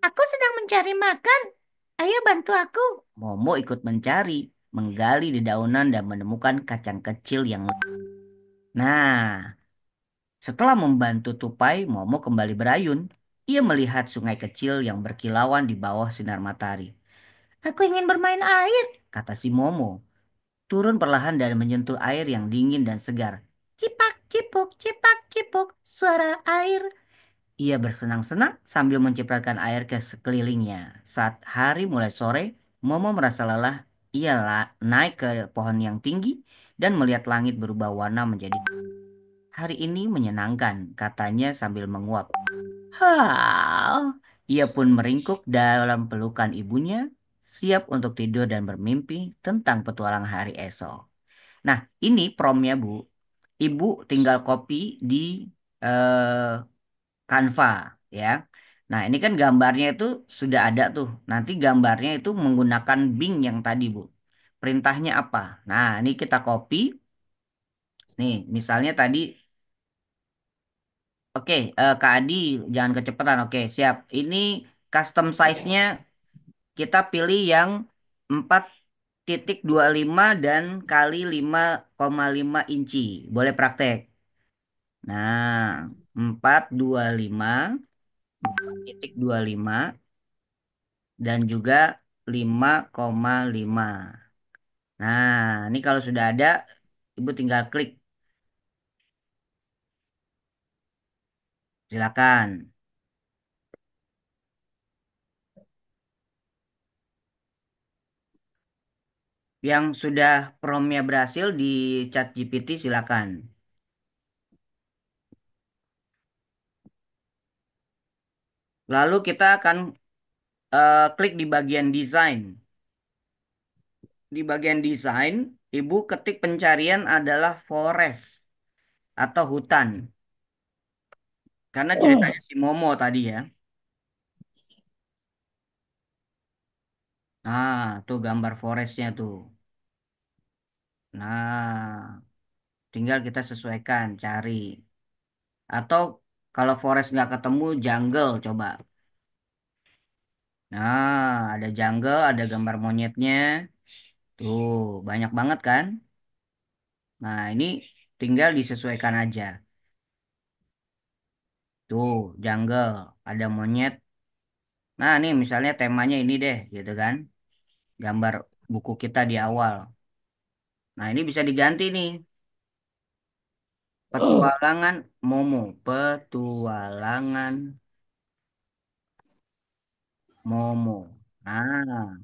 Aku sedang mencari makan. Ayo bantu aku. Momo ikut mencari, menggali di daunan dan menemukan kacang kecil yang... Nah, setelah membantu tupai, Momo kembali berayun. Ia melihat sungai kecil yang berkilauan di bawah sinar matahari. Aku ingin bermain air, kata si Momo. Turun perlahan dan menyentuh air yang dingin dan segar. Cipak, cipuk, cipak, cipuk, suara air. Ia bersenang-senang sambil mencipratan air ke sekelilingnya. Saat hari mulai sore, Momo merasa lelah. Ia naik ke pohon yang tinggi dan melihat langit berubah warna menjadi... Hari ini menyenangkan, katanya sambil menguap. Hah, ia pun meringkuk dalam pelukan ibunya, siap untuk tidur dan bermimpi tentang petualang hari esok. Nah, ini promnya, Bu. Ibu tinggal copy di eh, Canva, ya. Nah, ini kan gambarnya itu sudah ada tuh. Nanti gambarnya itu menggunakan Bing yang tadi, Bu. Perintahnya apa? Nah, ini kita copy. Nih, misalnya tadi, oke, Kak Adi, jangan kecepatan. Oke, siap. Ini custom size-nya kita pilih yang 4,25 dan kali 5,5 inci. Boleh praktek. Nah, 4,25,25 dan juga 5,5. Nah, ini kalau sudah ada, Ibu tinggal klik. Silakan. Yang sudah promnya berhasil di ChatGPT silakan. Lalu kita akan klik di bagian desain. Di bagian desain, Ibu ketik pencarian adalah forest atau hutan. Karena ceritanya si Momo tadi ya. Nah, tuh gambar forestnya tuh. Nah, tinggal kita sesuaikan, cari. Atau kalau forest nggak ketemu, jungle coba. Nah, ada jungle, ada gambar monyetnya. Tuh, banyak banget kan? Nah, ini tinggal disesuaikan aja. Tuh, jungle, ada monyet. Nah, nih misalnya temanya ini deh, gitu kan? Gambar buku kita di awal. Nah, ini bisa diganti nih. Petualangan Momo. Petualangan Momo. Nah,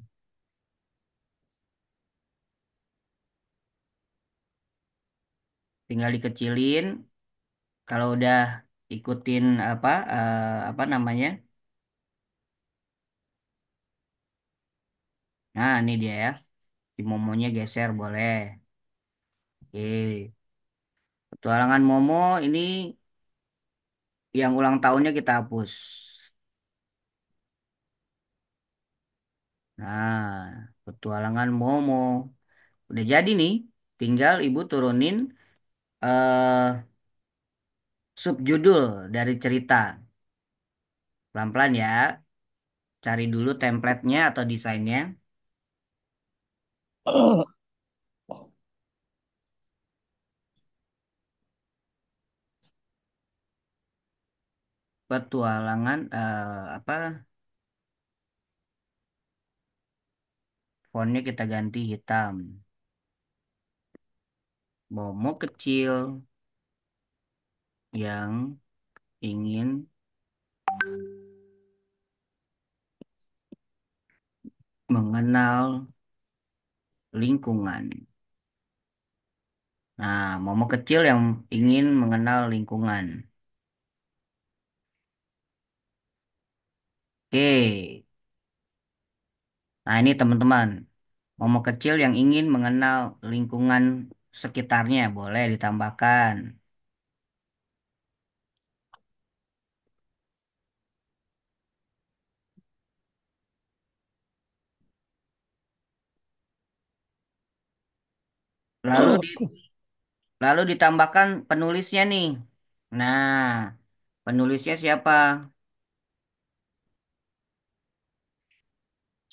tinggal dikecilin. Kalau udah ikutin apa namanya? Nah, ini dia ya. Si Momonya geser boleh. Oke. Petualangan Momo ini yang ulang tahunnya kita hapus. Nah, petualangan Momo. Udah jadi nih. tinggal Ibu turunin eh, subjudul dari cerita. Pelan-pelan ya. Cari dulu template-nya atau desainnya. Petualangan apa? Fontnya kita ganti hitam. Momo kecil yang ingin mengenal lingkungan. Nah, momo kecil yang ingin mengenal lingkungan. Oke. Nah, ini teman-teman. Momo kecil yang ingin mengenal lingkungan sekitarnya boleh ditambahkan. Lalu lalu ditambahkan penulisnya nih. Nah, penulisnya siapa?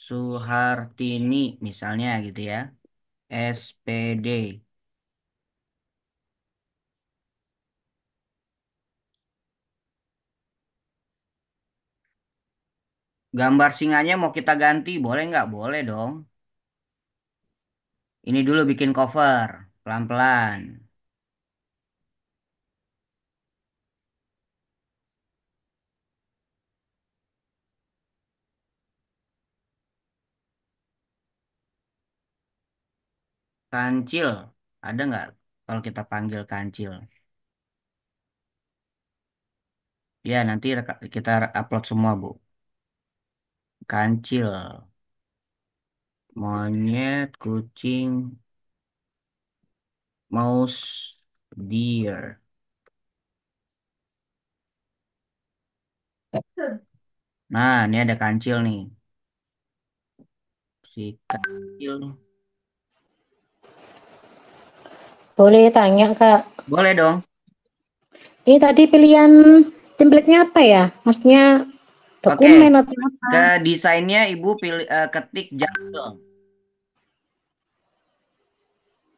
Suhartini misalnya gitu ya. SPD. Gambar singanya mau kita ganti, boleh nggak? Boleh dong. Ini dulu bikin cover, pelan-pelan. Kancil, ada nggak kalau kita panggil kancil? Ya, nanti kita upload semua, Bu. Kancil, monyet, kucing, mouse, deer. Nah, ini ada kancil nih. Si kancil. Boleh tanya, Kak. Boleh dong. Ini tadi pilihan template-nya apa ya? Maksudnya Oke, dokumen atau apa? ke desainnya Ibu pilih ketik jungle.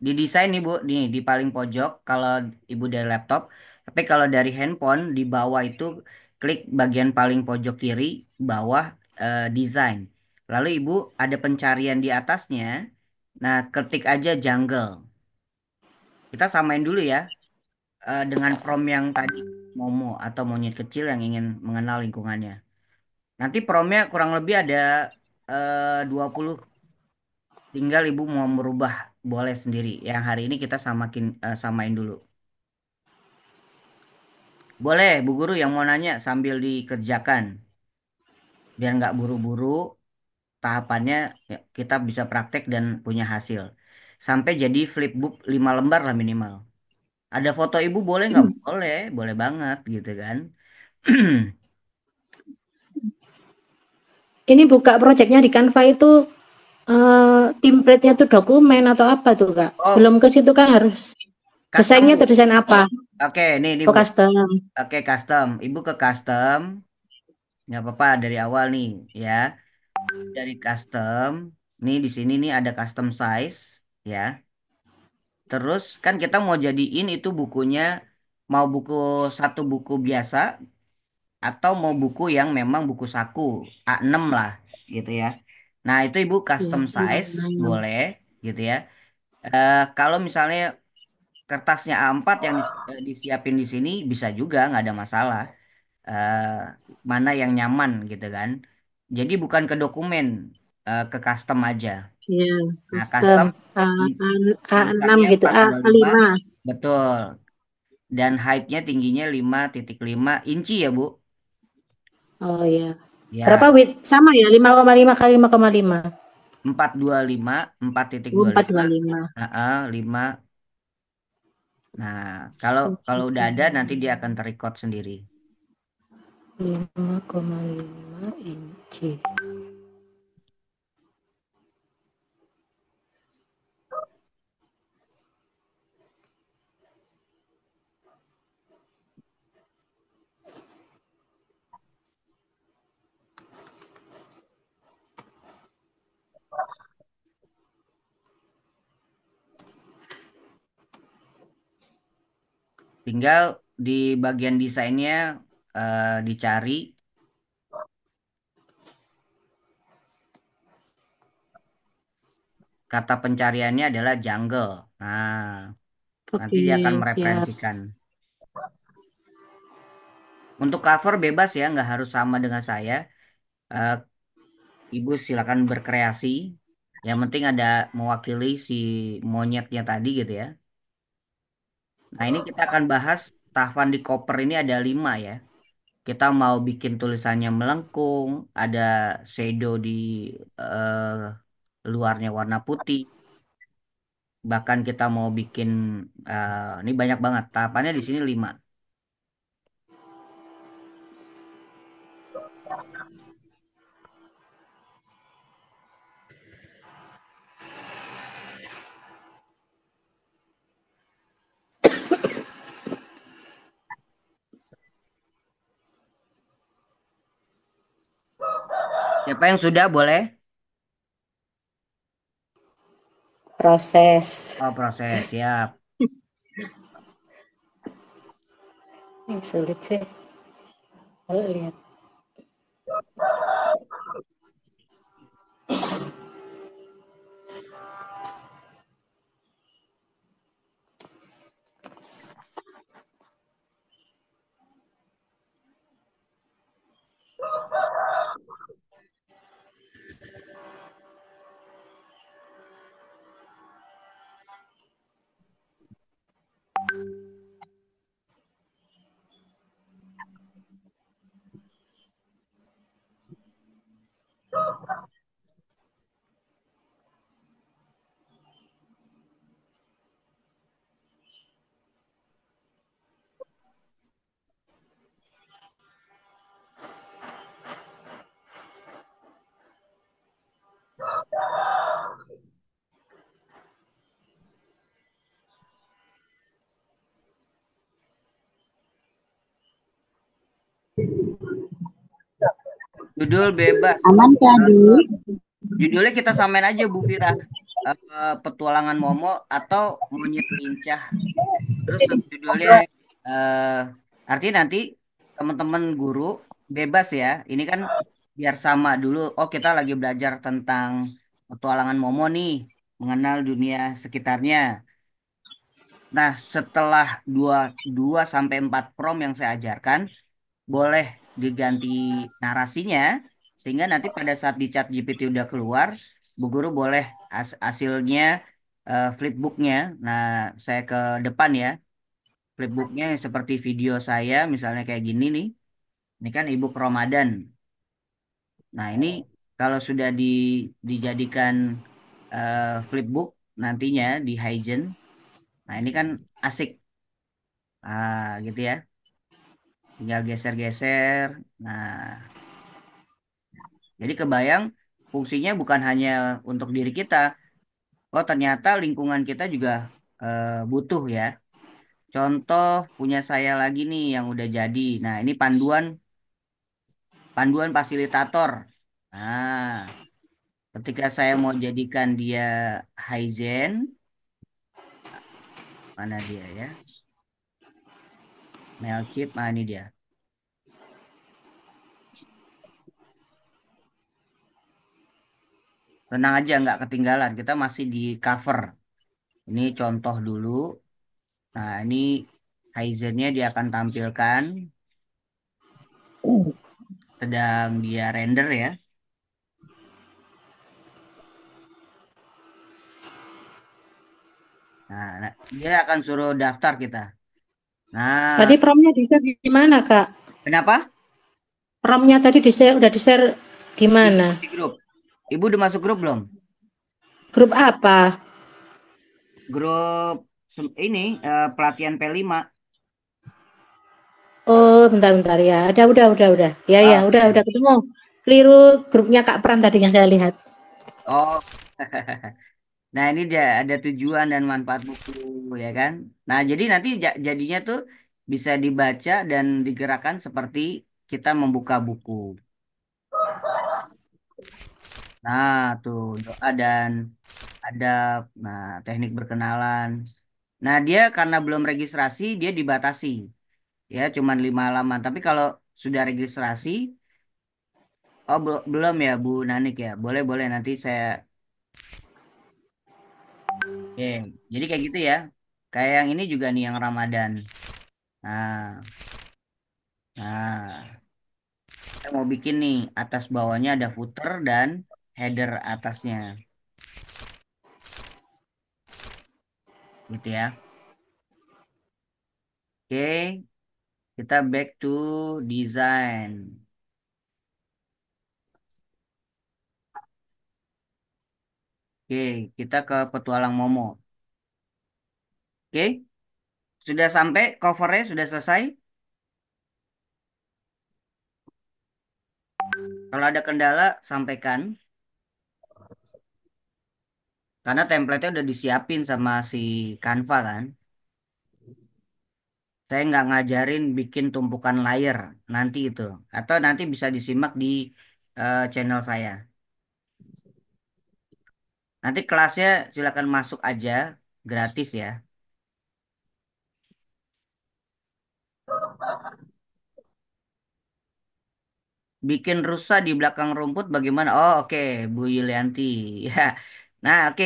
Di desain nih Bu, di paling pojok kalau Ibu dari laptop. Tapi kalau dari handphone di bawah itu klik bagian paling pojok kiri bawah desain. Lalu Ibu ada pencarian di atasnya. Nah, ketik aja jungle. Kita samain dulu ya dengan prompt yang tadi Momo atau monyet kecil yang ingin mengenal lingkungannya. Nanti promptnya kurang lebih ada 20. Tinggal Ibu mau merubah boleh sendiri. Yang hari ini kita samain dulu. Boleh, Bu Guru yang mau nanya sambil dikerjakan. Biar nggak buru-buru, tahapannya ya, kita bisa praktek dan punya hasil. Sampai jadi flipbook 5 lembar lah minimal. Ada foto Ibu boleh nggak? Boleh, boleh banget gitu kan. Ini buka proyeknya di Canva itu template-nya tuh dokumen atau apa tuh, Kak? Oh, Sebelum ke situ kan harus custom desainnya Bu. tuh desain apa? Oke, ini Oh, Bu. custom. Oke, custom. Ibu ke custom. Nggak apa-apa dari awal nih ya. Dari custom. Nih di sini nih ada custom size ya. Terus kan kita mau jadiin itu bukunya mau buku satu buku biasa atau mau buku yang memang buku saku A6 lah gitu ya. Nah, itu Ibu Ya, custom size boleh gitu ya. Kalau misalnya kertasnya A4 yang disiapin di sini bisa juga nggak ada masalah. Eh, Mana yang nyaman gitu kan. Jadi bukan ke dokumen, ke custom aja. ya, Nah, custom. custom A6 tulisannya gitu, 425 A5. betul. Dan height-nya tingginya 5,5 inci ya, Bu. Oh ya. Berapa Ya, width? Sama ya, 5,5 kali 5,5. 425, 4,25, 4,25. 5. Nah, kalau kalau udah ada nanti dia akan terrecord sendiri. 5,5 inci. Tinggal di bagian desainnya dicari kata pencariannya adalah jungle. Nah, nanti Oke, dia akan siap. mereferensikan. Untuk cover bebas ya, nggak harus sama dengan saya. Eh, Ibu silakan berkreasi. Yang penting ada mewakili si monyetnya tadi gitu ya. Nah, ini kita akan bahas tahapan di koper ini ada 5 ya. Kita mau bikin tulisannya melengkung, ada shadow di luarnya warna putih. Bahkan kita mau bikin ini banyak banget. Tahapannya di sini 5. Siapa yang sudah boleh? Proses. Oh, proses, siap. Yang sulit sih. Kalau lihat. Judul bebas. Aman Kak Adi? Judulnya kita samain aja Bu Fira. Petualangan Momo atau Monyet Lincah. Terus judulnya eh artinya nanti teman-teman guru bebas ya. Ini kan biar sama dulu. Oh, kita lagi belajar tentang petualangan Momo nih, mengenal dunia sekitarnya. Nah, setelah 2 sampai 4 prom yang saya ajarkan, boleh diganti narasinya sehingga nanti pada saat di chat GPT udah keluar, Bu Guru boleh hasilnya flipbooknya. Nah, saya ke depan ya. Flipbooknya yang seperti video saya, misalnya kayak gini nih. Ini kan Ibu Ramadan. Nah, ini kalau sudah dijadikan flipbook nantinya di Hijen. Nah, ini kan asik. Gitu ya. Tinggal geser-geser. Nah, jadi kebayang fungsinya bukan hanya untuk diri kita. Oh, ternyata lingkungan kita juga butuh ya. Contoh punya saya lagi nih yang udah jadi. Nah, ini panduan panduan fasilitator. Nah, ketika saya mau jadikan dia Haizen, mana dia ya? Mailchimp, nah ini dia. Tenang aja, nggak ketinggalan. Kita masih di cover. Ini contoh dulu. Nah, ini Haizennya dia akan tampilkan. Sedang dia render ya. Nah, dia akan suruh daftar kita. Nah, Tadi promnya di-share di mana, Kak? kenapa? Promnya tadi udah di-share di Di mana? grup, di grup. Ibu udah masuk grup belum? Grup apa? Grup ini pelatihan P5. Oh, bentar-bentar ya. Udah. Ya, ya, Oke. udah ketemu. Keliru grupnya Kak Pram tadi yang saya lihat. Oh. Nah, ini dia ada tujuan dan manfaat buku ya kan. Nah, jadi nanti jadinya tuh bisa dibaca dan digerakkan seperti kita membuka buku. Nah, tuh doa dan adab. Nah, teknik berkenalan. Nah, dia karena belum registrasi, dia dibatasi. Ya, cuman 5 halaman. Tapi kalau sudah registrasi, oh belum ya Bu Nanik ya. Boleh, boleh nanti saya. Oke, jadi kayak gitu ya. Kayak yang ini juga nih yang Ramadan. Nah, nah, saya mau bikin nih atas bawahnya ada footer dan header atasnya, gitu ya. Oke, kita back to design. Oke, kita ke petualang Momo. Oke, sudah sampai covernya sudah selesai. Kalau ada kendala, sampaikan. Karena template-nya udah disiapin sama si Canva kan. Saya nggak ngajarin bikin tumpukan layer nanti itu. Atau nanti bisa disimak di channel saya. Nanti kelasnya silakan masuk aja, gratis ya. Bikin rusa di belakang rumput bagaimana? Oh oke, Bu Yulianti. Ya. Nah oke,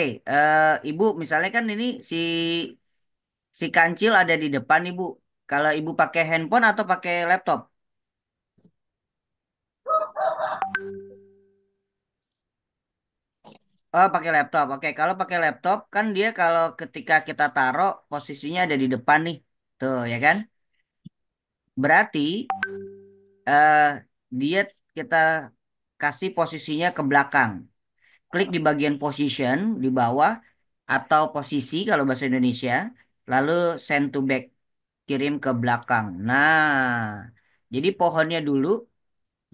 Ibu misalnya kan ini si kancil ada di depan Ibu. Kalau Ibu pakai handphone atau pakai laptop? Oh, pakai laptop. Oke, kalau pakai laptop kan dia kalau ketika kita taruh posisinya ada di depan nih. Tuh, ya kan? Berarti eh dia kita kasih posisinya ke belakang. Klik di bagian position di bawah atau posisi kalau bahasa Indonesia, lalu send to back, kirim ke belakang. Nah, jadi pohonnya dulu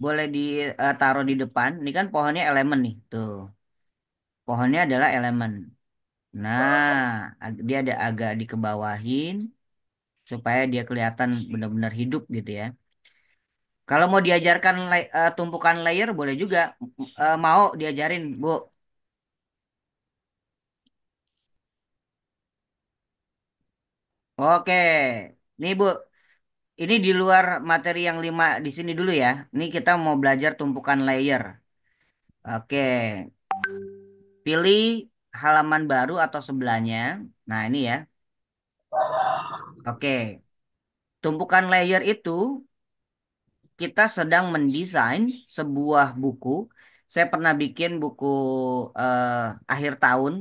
boleh ditaruh di depan. Ini kan pohonnya elemen nih. Tuh, pohonnya adalah elemen. Nah, dia ada agak dikebawahin supaya dia kelihatan benar-benar hidup gitu ya. Kalau mau diajarkan tumpukan layer boleh juga. Mau diajarin, Bu. Oke. Nih, Bu. Ini di luar materi yang 5 di sini dulu ya. Ini kita mau belajar tumpukan layer. Oke. Pilih halaman baru atau sebelahnya. Nah, ini ya. Oke. Tumpukan layer itu kita sedang mendesain sebuah buku. Saya pernah bikin buku eh, akhir tahun.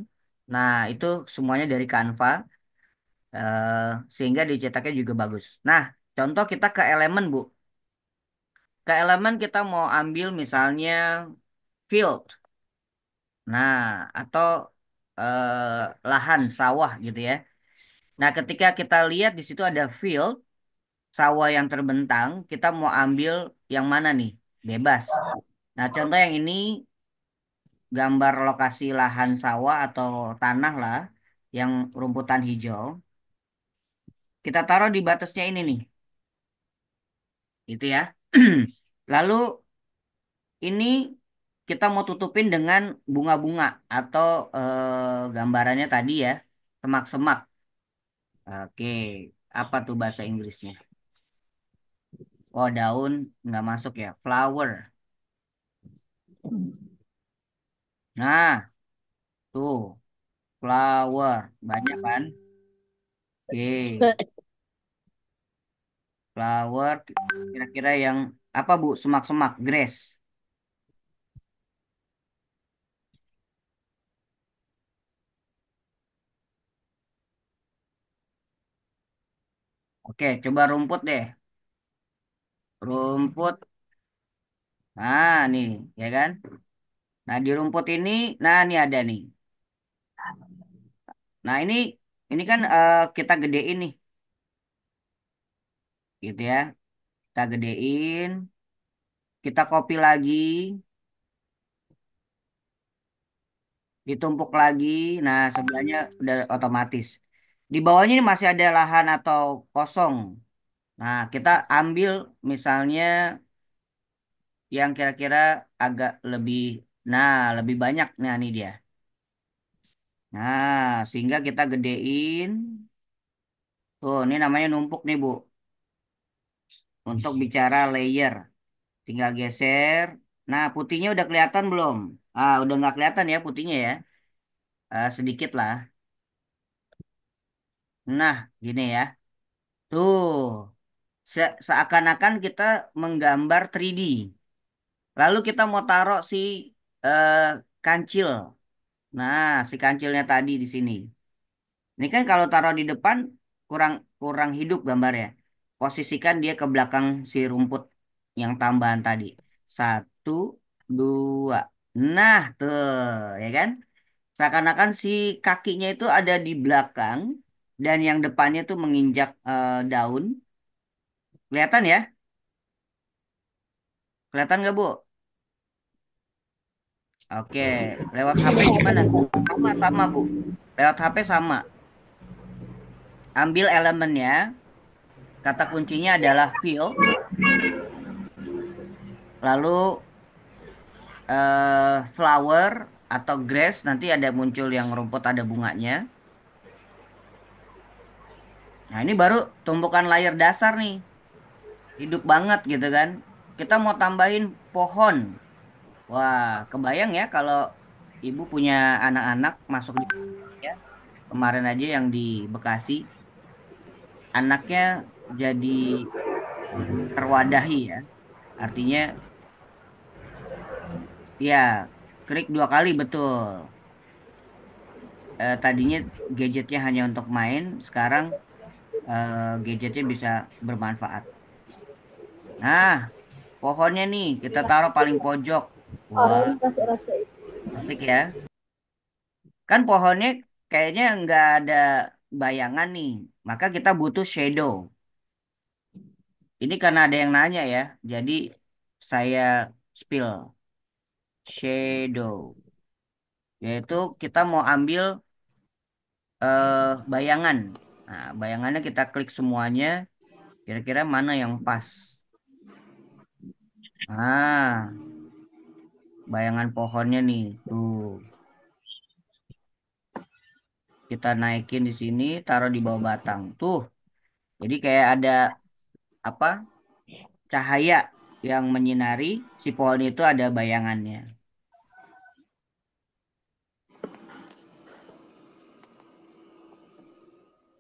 Nah, itu semuanya dari Canva, sehingga dicetaknya juga bagus. Nah, contoh kita ke elemen, Bu. Ke elemen kita mau ambil misalnya field. Nah, atau lahan sawah gitu ya. Nah, ketika kita lihat di situ ada field, sawah yang terbentang, kita mau ambil yang mana nih? Bebas. Nah, contoh yang ini gambar lokasi lahan sawah atau tanah lah yang rumputan hijau. Kita taruh di batasnya ini nih, gitu ya. Lalu ini kita mau tutupin dengan bunga-bunga atau gambarannya tadi ya, semak-semak. Oke, apa tuh bahasa Inggrisnya? Oh, daun nggak masuk ya, flower. Nah, tuh flower banyak kan? Oke. Flower kira-kira yang apa Bu? Semak-semak, grass. Oke, coba rumput deh. Rumput. Nah, nih, ya kan? Nah, di rumput ini, nah ini ada nih. Nah, ini kan kita gedein nih, gitu ya. Kita gedein, kita copy lagi, ditumpuk lagi. Nah, sebelahnya udah otomatis. Di bawahnya ini masih ada lahan atau kosong. Nah, kita ambil misalnya yang kira-kira agak lebih, nah lebih banyak, nah ini dia. Nah, sehingga kita gedein, Tuh, ini namanya numpuk nih, Bu. Untuk bicara layer, tinggal geser. Nah, putihnya udah kelihatan belum? Ah, udah nggak kelihatan ya putihnya ya. Sedikit lah. Nah, gini ya. Tuh, seakan-akan kita menggambar 3D. Lalu kita mau taruh si eh, kancil. Nah, si kancilnya tadi di sini. Ini kan kalau taruh di depan kurang kurang hidup gambarnya. Posisikan dia ke belakang si rumput yang tambahan tadi. Satu, dua. Nah, tuh, ya kan? Seakan-akan si kakinya itu ada di belakang dan yang depannya tuh menginjak daun. Kelihatan ya? Kelihatan nggak, Bu? Oke, lewat HP gimana? Sama-sama, Bu. Lewat HP sama. Ambil elemennya, kata kuncinya adalah fill, lalu flower atau grass, nanti ada muncul yang rumput ada bunganya. Nah, ini baru tumbukan layar dasar nih. Hidup banget gitu kan. Kita mau tambahin pohon. Wah, kebayang ya kalau ibu punya anak-anak masuk di ya. Kemarin aja yang di Bekasi, anaknya jadi terwadahi ya. Artinya ya klik 2 kali betul. Tadinya gadgetnya hanya untuk main, sekarang gadgetnya bisa bermanfaat. Nah, pohonnya nih kita taruh paling pojok. Wah, asik ya. Kan pohonnya kayaknya nggak ada bayangan nih, maka kita butuh shadow. Ini karena ada yang nanya ya, jadi saya spill shadow, yaitu kita mau ambil bayangan. Nah, bayangannya kita klik semuanya, kira-kira mana yang pas. Nah, bayangan pohonnya nih, tuh kita naikin di sini, taruh di bawah batang. Tuh, jadi kayak ada apa? Cahaya yang menyinari si pohon itu ada bayangannya.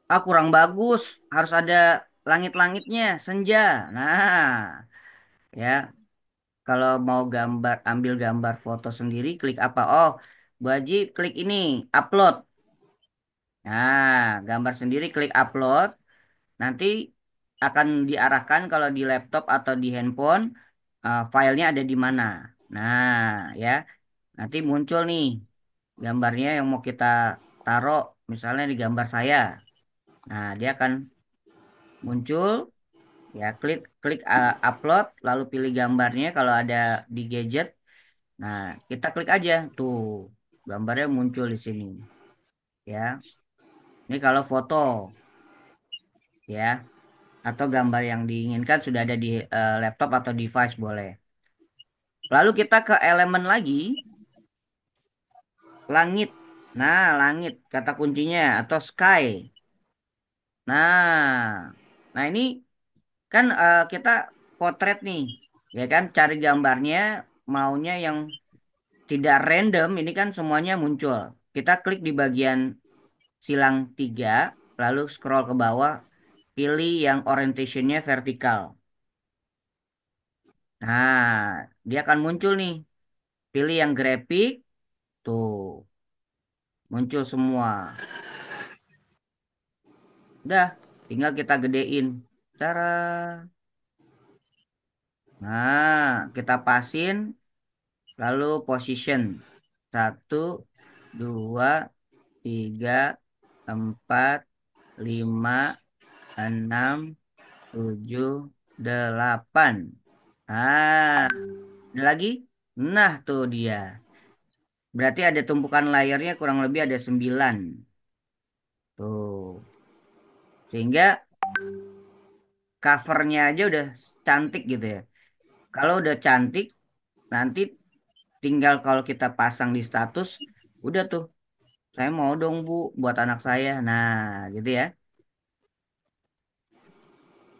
Ah, kurang bagus, harus ada langit-langitnya, senja. Nah, ya, kalau mau ambil gambar foto sendiri, klik apa? Oh, Bu Haji, klik ini, upload. Nah, gambar sendiri klik upload. Nanti akan diarahkan kalau di laptop atau di handphone, filenya ada di mana. Nah, ya, nanti muncul nih gambarnya yang mau kita taruh, misalnya di gambar saya. Nah, dia akan muncul, ya klik klik upload, lalu pilih gambarnya kalau ada di gadget. Nah, kita klik aja, tuh gambarnya muncul di sini. Ya, ini kalau foto, ya, atau gambar yang diinginkan sudah ada di laptop atau device boleh. Lalu kita ke elemen lagi, langit. Nah, langit kata kuncinya atau sky. Nah, nah ini kan kita potret nih, ya kan? Cari gambarnya, maunya yang tidak random. Ini kan semuanya muncul. Kita klik di bagian silang 3, lalu scroll ke bawah, pilih yang orientationnya vertikal. Nah, dia akan muncul nih. Pilih yang grafik, tuh muncul semua. Udah, tinggal kita gedein. Cara. Nah, kita pasin, lalu position. 1, 2, 3, 4, 5, 6, 7, 8. Ah, ada lagi? Nah, tuh dia. Berarti ada tumpukan layarnya kurang lebih ada 9. Tuh. Sehingga covernya aja udah cantik gitu ya. Kalau udah cantik, nanti tinggal kalau kita pasang di status, udah tuh. Saya mau dong Bu buat anak saya. Nah, gitu ya.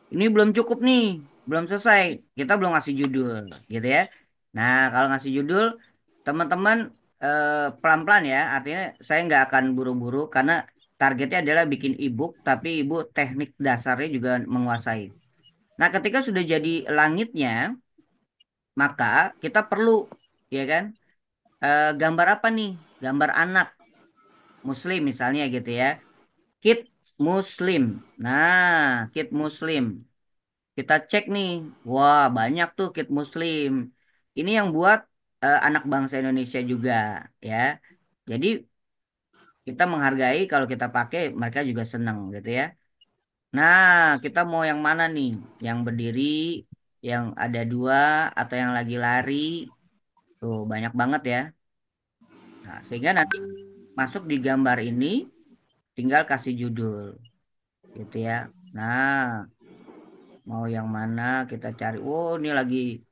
Ini belum cukup nih, belum selesai. Kita belum ngasih judul, gitu ya. Nah, kalau ngasih judul, teman-teman pelan-pelan ya. Artinya saya nggak akan buru-buru karena targetnya adalah bikin ebook, tapi ibu teknik dasarnya juga menguasai. Nah, ketika sudah jadi langitnya, maka kita perlu, ya kan, gambar apa nih? Gambar anak Muslim misalnya gitu ya. Kid Muslim. Nah, kid Muslim. Kita cek nih, wah banyak tuh kit muslim. Ini yang buat anak bangsa Indonesia juga, ya. Jadi kita menghargai kalau kita pakai, mereka juga senang gitu ya. Nah, kita mau yang mana nih? Yang berdiri, yang ada dua, atau yang lagi lari? Tuh banyak banget ya. Nah, sehingga nanti masuk di gambar ini, tinggal kasih judul, gitu ya. Nah, mau yang mana kita cari? Oh, ini lagi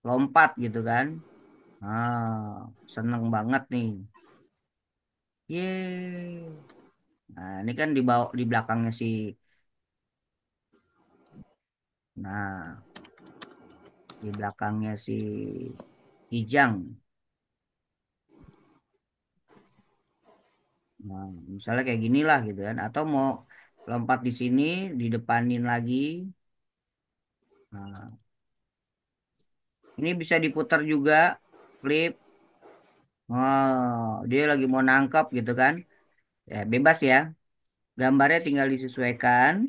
lompat gitu kan. Seneng banget nih. Yeay. Nah, ini kan di bawah di belakangnya si. Nah, di belakangnya si Kijang. Nah, misalnya kayak gini lah gitu kan. Atau mau lompat di sini, di depanin lagi. Nah, ini bisa diputar juga, flip. Oh, dia lagi mau nangkep gitu kan. Ya, bebas ya. Gambarnya tinggal disesuaikan.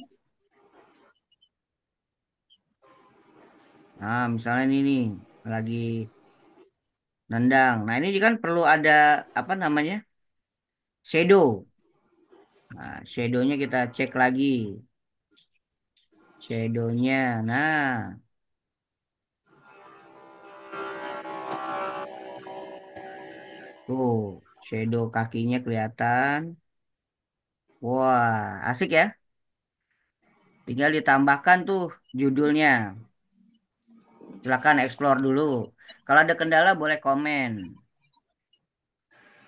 Nah, misalnya ini nih, lagi nendang. Nah, ini kan perlu ada apa namanya? Shadow. Nah, shadownya kita cek lagi. Shadownya. Nah, tuh shadow kakinya kelihatan. Wah, asik ya. Tinggal ditambahkan tuh judulnya. Silakan explore dulu. Kalau ada kendala boleh komen.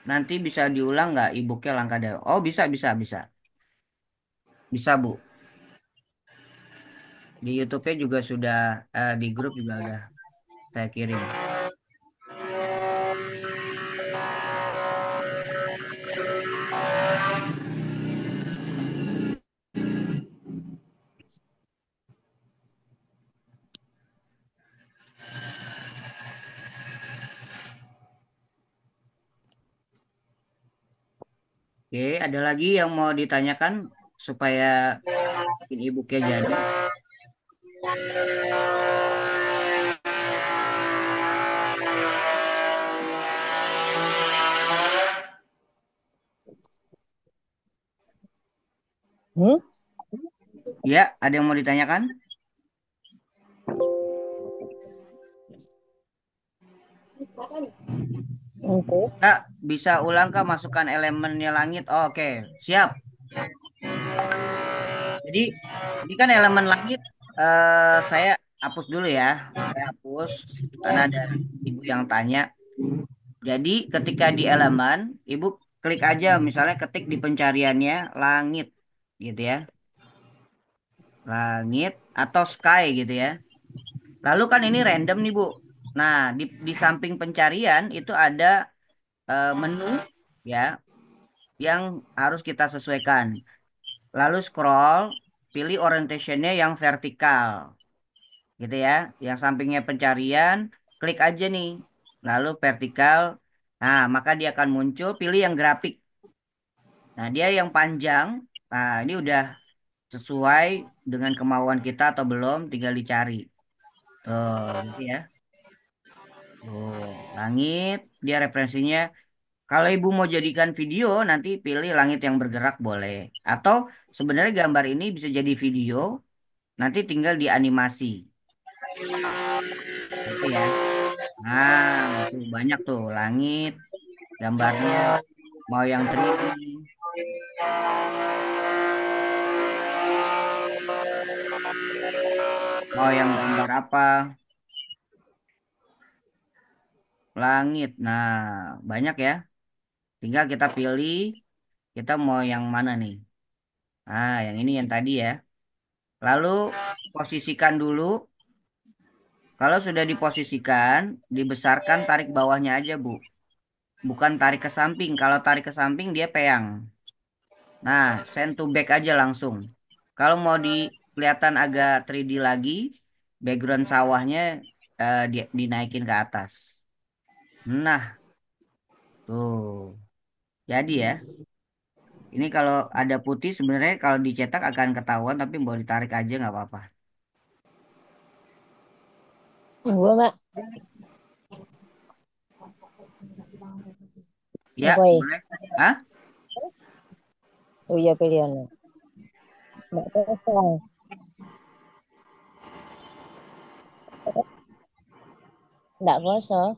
Nanti bisa diulang nggak e-booknya langkah dari. Oh, bisa, bisa, bisa. Bisa, Bu. Di YouTube-nya juga sudah, di grup juga udah saya kirim. Oke, ada lagi yang mau ditanyakan supaya bikin e-booknya jadi? Hmm? Ya, ada yang mau ditanyakan? Oke. Kak, bisa ulang Kak masukkan elemennya langit? Oh, oke, siap. Jadi, ini kan elemen langit, saya hapus dulu ya. Saya hapus, karena ada ibu yang tanya. Jadi, ketika di elemen, ibu klik aja, misalnya ketik di pencariannya langit, gitu ya. Langit atau sky gitu ya. Lalu kan ini random nih Bu. Nah, di samping pencarian itu ada menu ya yang harus kita sesuaikan. Lalu scroll, pilih orientationnya yang vertikal, gitu ya. Yang sampingnya pencarian, klik aja nih. Lalu vertikal, nah maka dia akan muncul. Pilih yang grafik. Nah dia yang panjang. Nah ini udah sesuai dengan kemauan kita atau belum, tinggal dicari. Tuh, gitu ya. Tuh, langit, dia referensinya. Kalau ibu mau jadikan video, nanti pilih langit yang bergerak boleh. Atau sebenarnya gambar ini bisa jadi video, nanti tinggal dianimasi. Gitu ya. Nah, tuh banyak tuh langit, gambarnya. Mau yang 3D, mau yang gambar apa? Langit. Nah, banyak ya. Tinggal kita pilih, kita mau yang mana nih? Ah, yang ini yang tadi ya. Lalu posisikan dulu. Kalau sudah diposisikan, dibesarkan, tarik bawahnya aja, Bu. Bukan tarik ke samping. Kalau tarik ke samping dia peyang. Nah, send to back aja langsung. Kalau mau kelihatan agak 3D lagi, background sawahnya dinaikin ke atas. Nah, tuh. Jadi ya, ini kalau ada putih sebenarnya kalau dicetak akan ketahuan, tapi mau ditarik aja nggak apa-apa. Enggak, Mak. Ya, Apa ya? boleh. Hah? Oh iya pilihannya. Enggak kosong. Enggak kosong.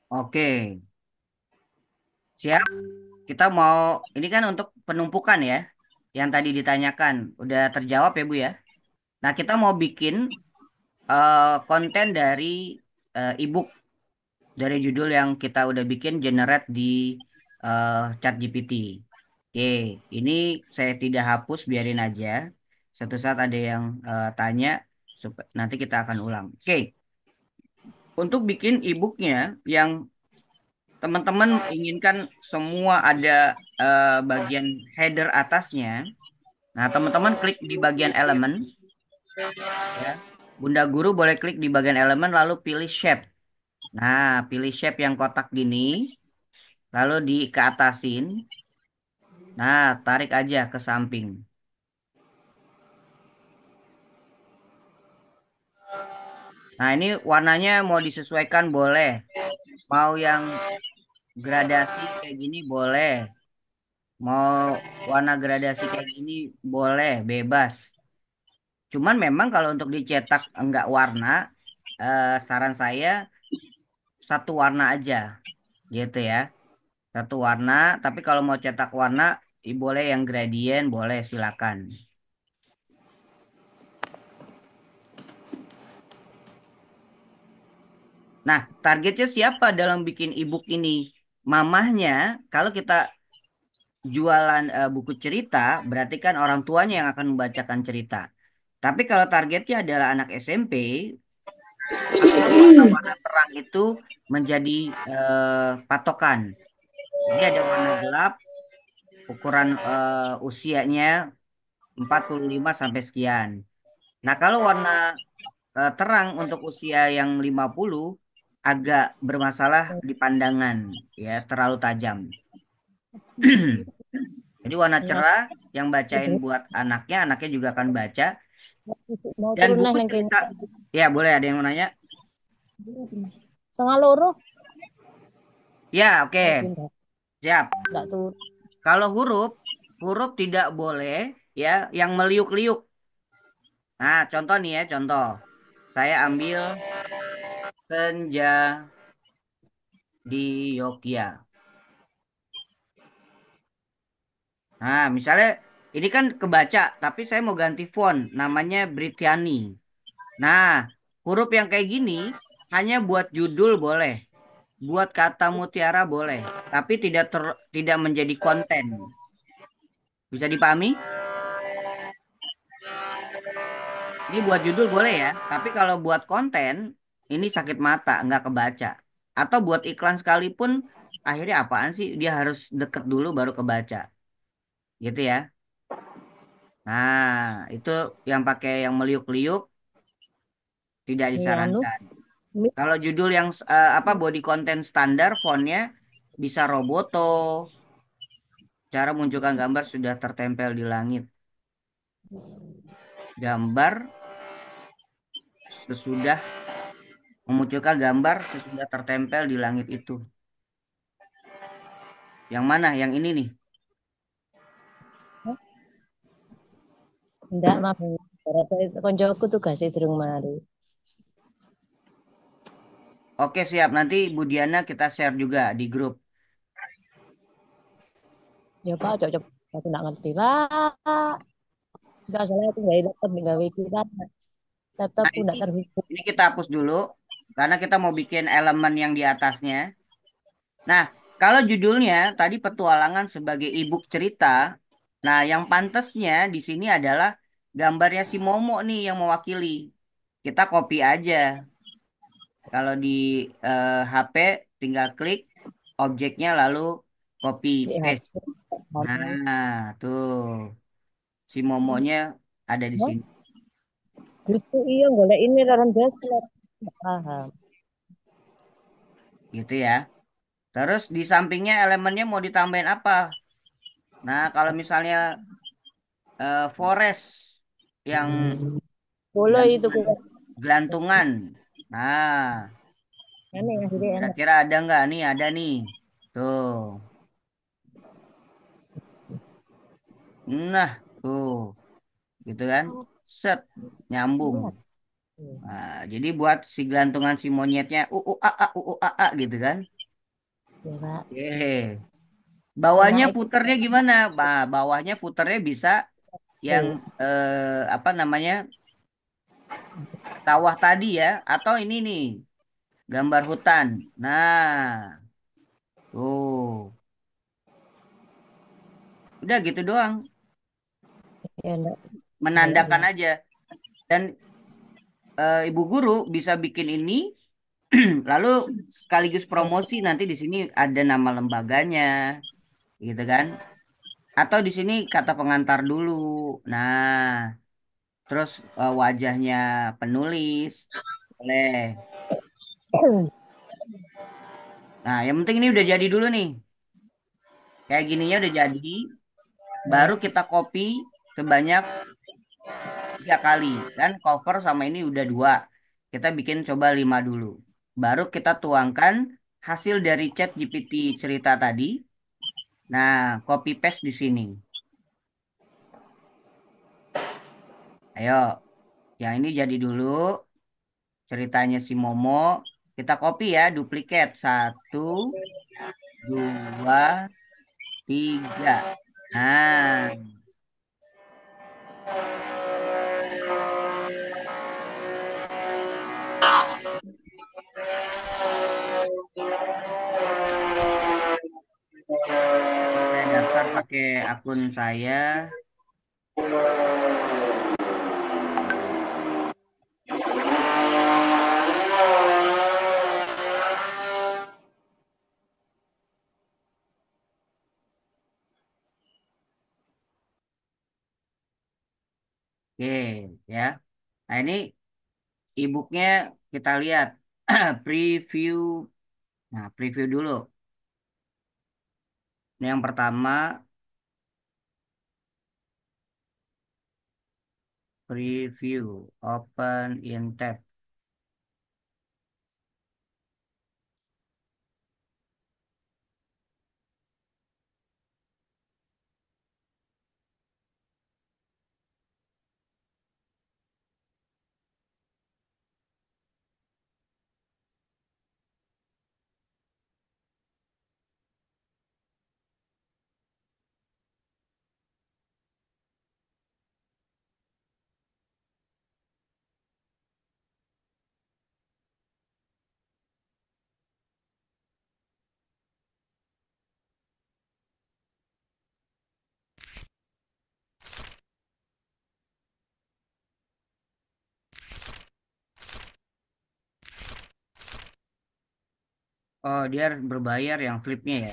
Oke, siap. Kita mau, ini kan untuk penumpukan ya, yang tadi ditanyakan. Udah terjawab ya, Bu ya? Nah, kita mau bikin konten dari ebook dari judul yang kita udah bikin generate di eh, ChatGPT. Oke, ini saya tidak hapus, biarin aja. Suatu saat ada yang tanya, nanti kita akan ulang. Oke, untuk bikin ebooknya yang teman-teman inginkan semua ada bagian header atasnya. Nah, teman-teman klik di bagian elemen, ya. Bunda Guru boleh klik di bagian elemen, lalu pilih shape. Nah, pilih shape yang kotak gini, lalu keatasin. Nah, tarik aja ke samping. Nah, ini warnanya mau disesuaikan boleh. Mau yang gradasi kayak gini boleh. Mau warna gradasi kayak gini boleh, bebas. Cuman memang kalau untuk dicetak enggak warna, saran saya satu warna aja, gitu ya. Satu warna, tapi kalau mau cetak warna, boleh yang gradient, boleh silakan. Nah, targetnya siapa dalam bikin ebook ini? Mamahnya, kalau kita jualan buku cerita, berarti kan orang tuanya yang akan membacakan cerita. Tapi kalau targetnya adalah anak SMP, maka warna-warna terang itu menjadi patokan. Jadi ada warna gelap, ukuran usianya 45 sampai sekian. Nah, kalau warna terang untuk usia yang 50 agak bermasalah di pandangan, ya, terlalu tajam. Jadi warna Nah, cerah yang bacain buat anaknya, anaknya juga akan baca. mau Dan turun lah buku nang kene. cerita, ya boleh ada yang mau nanya? Setengah loro. Ya, oke, Mau pindah. siap. Enggak turun. Kalau huruf, huruf tidak boleh ya yang meliuk-liuk. Nah, contoh nih ya, contoh. Saya ambil senja di Yogya. Nah, misalnya ini kan kebaca, tapi saya mau ganti font, namanya Brittany. Nah, huruf yang kayak gini hanya buat judul boleh, buat kata mutiara boleh, tapi tidak menjadi konten. Bisa dipahami? Ini buat judul boleh ya, tapi kalau buat konten ini sakit mata, nggak kebaca. Atau buat iklan sekalipun, akhirnya apaan sih? Dia harus deket dulu baru kebaca, gitu ya. Nah, itu yang pakai yang meliuk-liuk tidak Nih anu, disarankan. Kalau judul yang apa body content standar, fontnya bisa Roboto. Cara munculkan gambar sudah tertempel di langit. Gambar sesudah memunculkan gambar sesudah tertempel di langit itu. Yang mana? Yang ini nih. ndak maaf. Koncoku tugasnya durung mari. Oke, siap. Nanti Bu Diana kita share juga di grup. Ya Pak, cocok. Aku nggak ngerti Pak. Nggak salah aku nggak laptop nggak kita. Nah, Laptopku ini, nggak terhubung. ini kita hapus dulu karena kita mau bikin elemen yang di atasnya. Nah, kalau judulnya tadi petualangan sebagai ibu cerita, nah yang pantesnya di sini adalah gambarnya si Momo nih yang mewakili. Kita copy aja. Kalau di HP tinggal klik objeknya lalu copy Ya, paste. Nah, tuh si Momonya ada di sini. gitu iya golek ini orang biasa. Nggak paham. Gitu ya. Terus di sampingnya elemennya mau ditambahin apa? Nah, kalau misalnya forest yang Boleh itu gelantungan, kok. gelantungan. Nah, Aneh ya, jadi enak. kira-kira ada nggak nih? Ada nih. Tuh. Nah, tuh. Gitu kan? Set, nyambung. Iya. Nah, jadi buat si gelantungan si monyetnya a gitu kan? Ya Pak. Oke. Enak Bawahnya itu. puternya gimana? Bawahnya puternya bisa yang apa namanya? Sawah tadi ya atau ini nih gambar hutan. Nah, tuh. Udah gitu doang. Ya enggak. Enggak Menandakan ya. aja. Dan ibu guru bisa bikin ini lalu sekaligus promosi nanti di sini ada nama lembaganya, gitu kan? Atau di sini kata pengantar dulu. Nah, terus wajahnya penulis. Boleh. Nah, yang penting ini udah jadi dulu nih. Kayak gininya udah jadi. Baru kita copy sebanyak 3 kali. Kan cover sama ini udah 2. Kita bikin coba 5 dulu. Baru kita tuangkan hasil dari chat GPT cerita tadi. Nah, copy paste di sini. Ayo, yang ini jadi dulu. Ceritanya si Momo. Kita copy ya, duplikat. 1, 2, 3. Nah, ini saya daftar pakai akun saya. Oke, ya. Nah, ini e-booknya kita lihat. Preview. Nah, preview dulu. Ini yang pertama, preview. Open in tab. Oh, dia berbayar yang flipnya ya.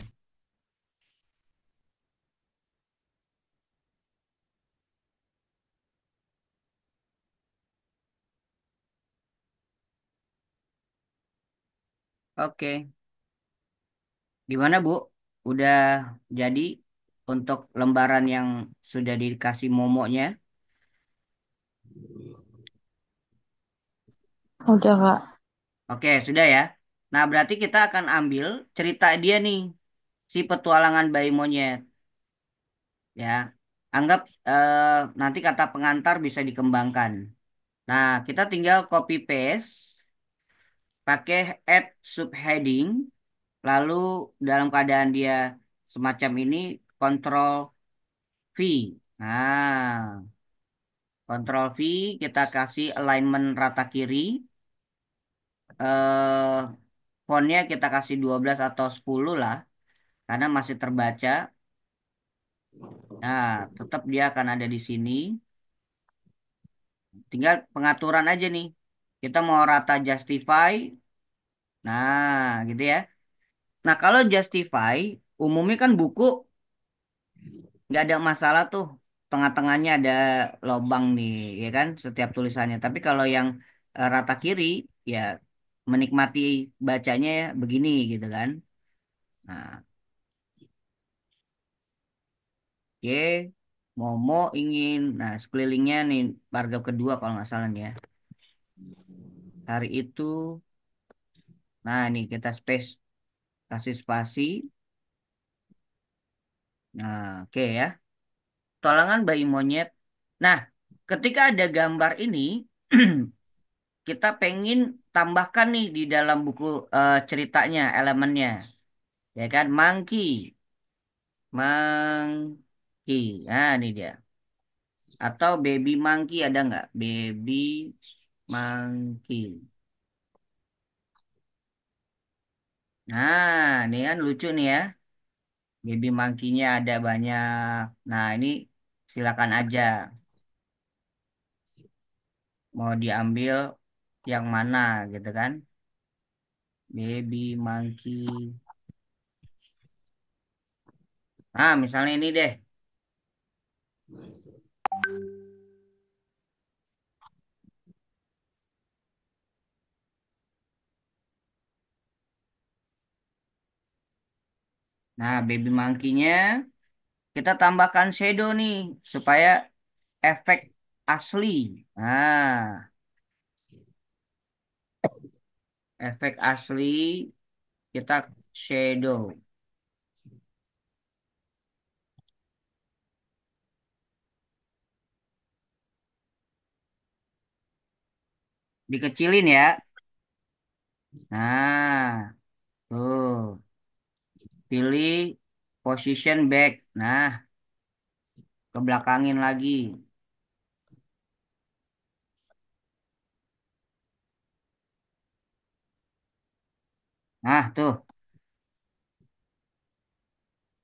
Oke. Gimana, Bu? Udah jadi untuk lembaran yang sudah dikasih momonya? Udah, Kak. Oke, sudah ya. Nah, berarti kita akan ambil cerita dia nih, si petualangan bayi monyet. Ya, anggap nanti kata pengantar bisa dikembangkan. Nah, kita tinggal copy paste pakai add subheading, lalu dalam keadaan dia semacam ini, Control V. Nah, Control V, kita kasih alignment rata kiri. Eh, fontnya kita kasih 12 atau 10 lah, karena masih terbaca. Nah, tetap dia akan ada di sini. Tinggal pengaturan aja nih. Kita mau rata justify. Nah, gitu ya. Nah, kalau justify, umumnya kan buku nggak ada masalah tuh. Tengah-tengahnya ada lobang nih, ya kan, setiap tulisannya. Tapi kalau yang rata kiri, ya menikmati bacanya ya begini gitu kan. Nah, oke. Momo ingin, nah sekelilingnya nih, paragraf kedua kalau nggak salah nih ya. Hari itu, nah nih kita space, kasih spasi. Nah, oke ya. Tolangan bayi monyet. Nah, ketika ada gambar ini, kita pengen tambahkan nih di dalam buku ceritanya, elemennya. Ya kan, monkey. Monkey. Nah, ini dia. Atau baby monkey ada nggak? Baby monkey. Nah, ini kan lucu nih ya. Baby monkey-nya ada banyak. Nah, ini silakan aja. Mau diambil yang mana gitu kan. Baby monkey. Nah, misalnya ini deh. Nah, baby monkey-nya kita tambahkan shadow nih supaya efek asli. Nah, efek asli kita shadow. Dikecilin ya. Nah, tuh. Pilih position back. Nah, kebelakangin lagi. Nah, tuh.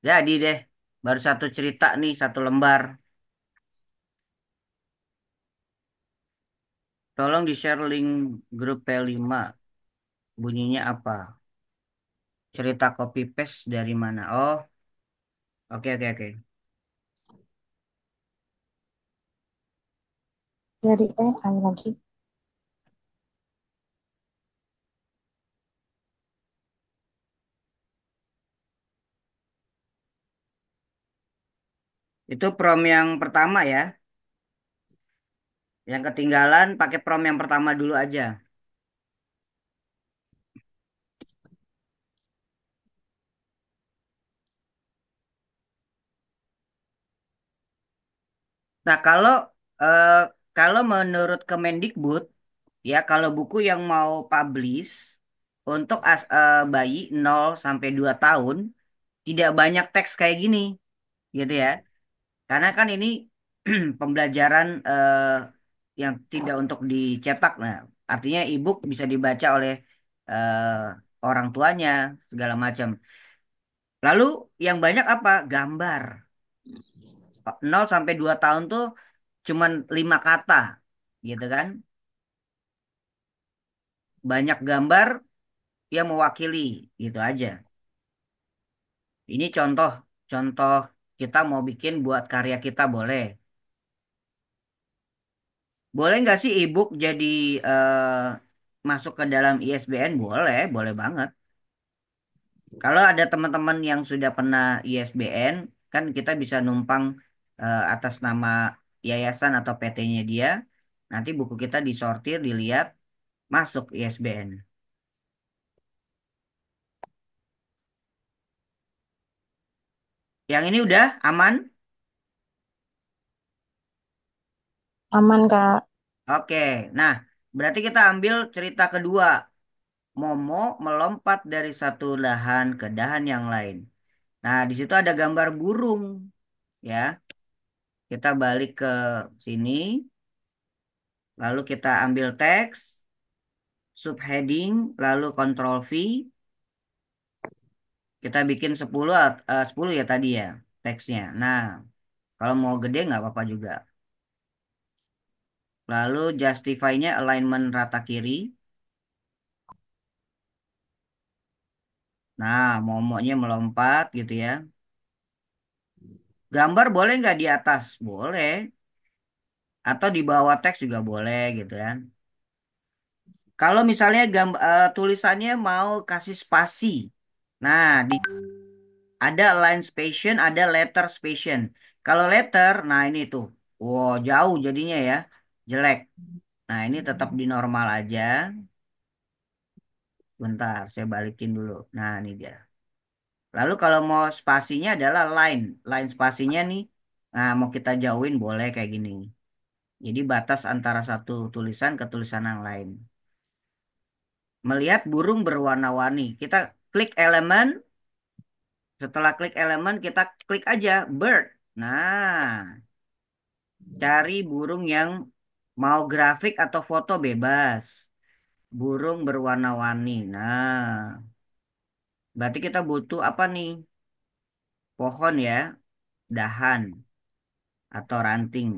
Jadi deh. Baru satu cerita nih, satu lembar. Tolong di-share link grup P5. Bunyinya apa? Cerita copy paste dari mana? Oh, oke oke oke. Jadi ayo lagi. Itu prom yang pertama ya. Yang ketinggalan pakai prom yang pertama dulu aja. Nah, eh, kalau menurut Kemendikbud ya, kalau buku yang mau publish untuk bayi 0 sampai 2 tahun tidak banyak teks kayak gini gitu ya. Karena kan ini pembelajaran yang tidak untuk dicetak. Nah, artinya e-book bisa dibaca oleh orang tuanya segala macam. Lalu yang banyak apa? Gambar. 0 sampai 2 tahun tuh cuman 5 kata, gitu kan? Banyak gambar yang mewakili, gitu aja. Ini contoh kita mau bikin buat karya kita boleh. Boleh nggak sih e-book jadi masuk ke dalam ISBN? Boleh, boleh banget. Kalau ada teman-teman yang sudah pernah ISBN, kan kita bisa numpang atas nama yayasan atau PT-nya dia. Nanti buku kita disortir, dilihat, masuk ISBN. Yang ini udah aman? Aman, Kak. Oke, nah berarti kita ambil cerita kedua. Momo melompat dari satu dahan ke dahan yang lain. Nah, di situ ada gambar burung, ya. Kita balik ke sini, lalu kita ambil teks, subheading, lalu Ctrl V, kita bikin 10 ya tadi ya teksnya. Nah, kalau mau gede nggak apa-apa juga. Lalu justify-nya alignment rata kiri. Nah, momoknya melompat gitu ya. Gambar boleh nggak di atas? Boleh. Atau di bawah teks juga boleh gitu kan. Kalau misalnya tulisannya mau kasih spasi. Nah, ada line spation, ada letter spation. Kalau letter, nah ini tuh. Wow, jauh jadinya ya. Jelek. Nah, ini tetap di normal aja. Bentar, saya balikin dulu. Nah, ini dia. Lalu kalau mau spasinya adalah line. Line spasinya nih, nah mau kita jauhin boleh kayak gini. Jadi batas antara satu tulisan ke tulisan yang lain. Melihat burung berwarna-warni. Kita klik elemen. Setelah klik elemen, kita klik aja bird. Nah, cari burung yang mau grafik atau foto bebas. Burung berwarna-warni. Nah, berarti kita butuh apa nih? Pohon ya, dahan atau ranting.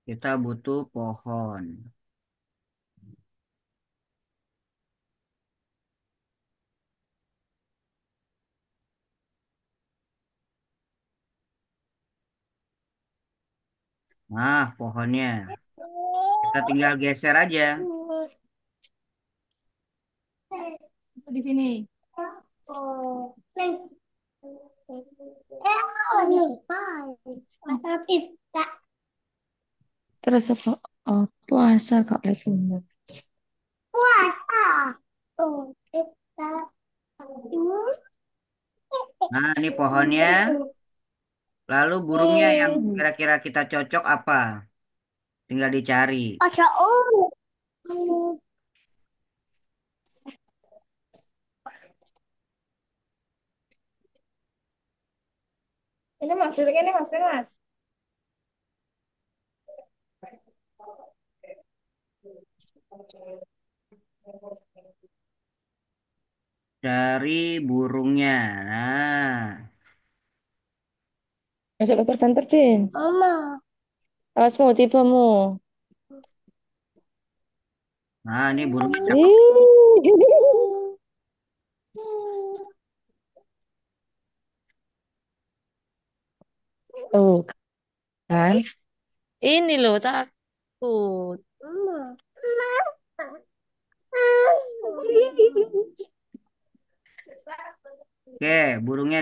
Kita butuh pohon. Nah, pohonnya. Kita tinggal geser aja. Di sini. Terus apa? Oh, puasa Kak Levina. Nah, ini pohonnya. Lalu burungnya yang kira-kira kita cocok apa? Tinggal dicari. Ini mas, duduk ini mas, ini mas. Cari burungnya. Nah, Masuk banter Jin. Awas mau tibamu. nah ini burungnya cakep. Ih. Tuh kan. Ini loh takut. Oke, burungnya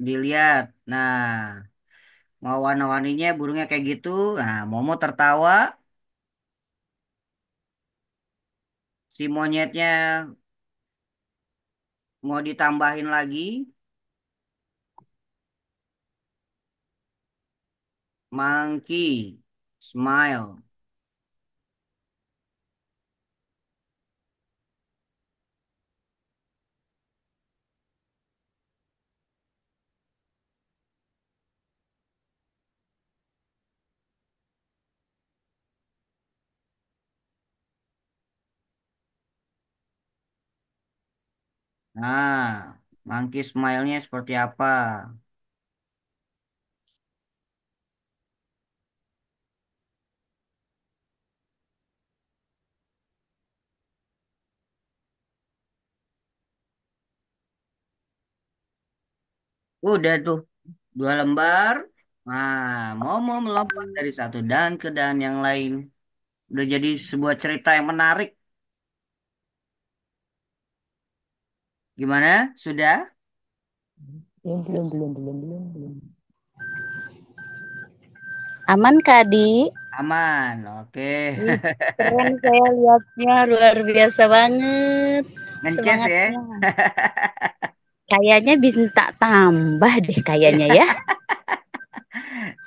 dilihat. Nah, mau warna-warninya burungnya kayak gitu. Nah, Momo tertawa. Si monyetnya mau ditambahin lagi. Monkey, smile. Nah, monkey smile-nya seperti apa? Udah tuh, 2 lembar. Nah, Momo melompat dari satu dan ke dan yang lain. Udah jadi sebuah cerita yang menarik. Gimana? Sudah? Belum. Aman Kak Di? Aman. Oke. Ih, keren saya lihatnya luar biasa banget Ngences ya. semangatnya. kayaknya bisa tambah deh kayaknya ya.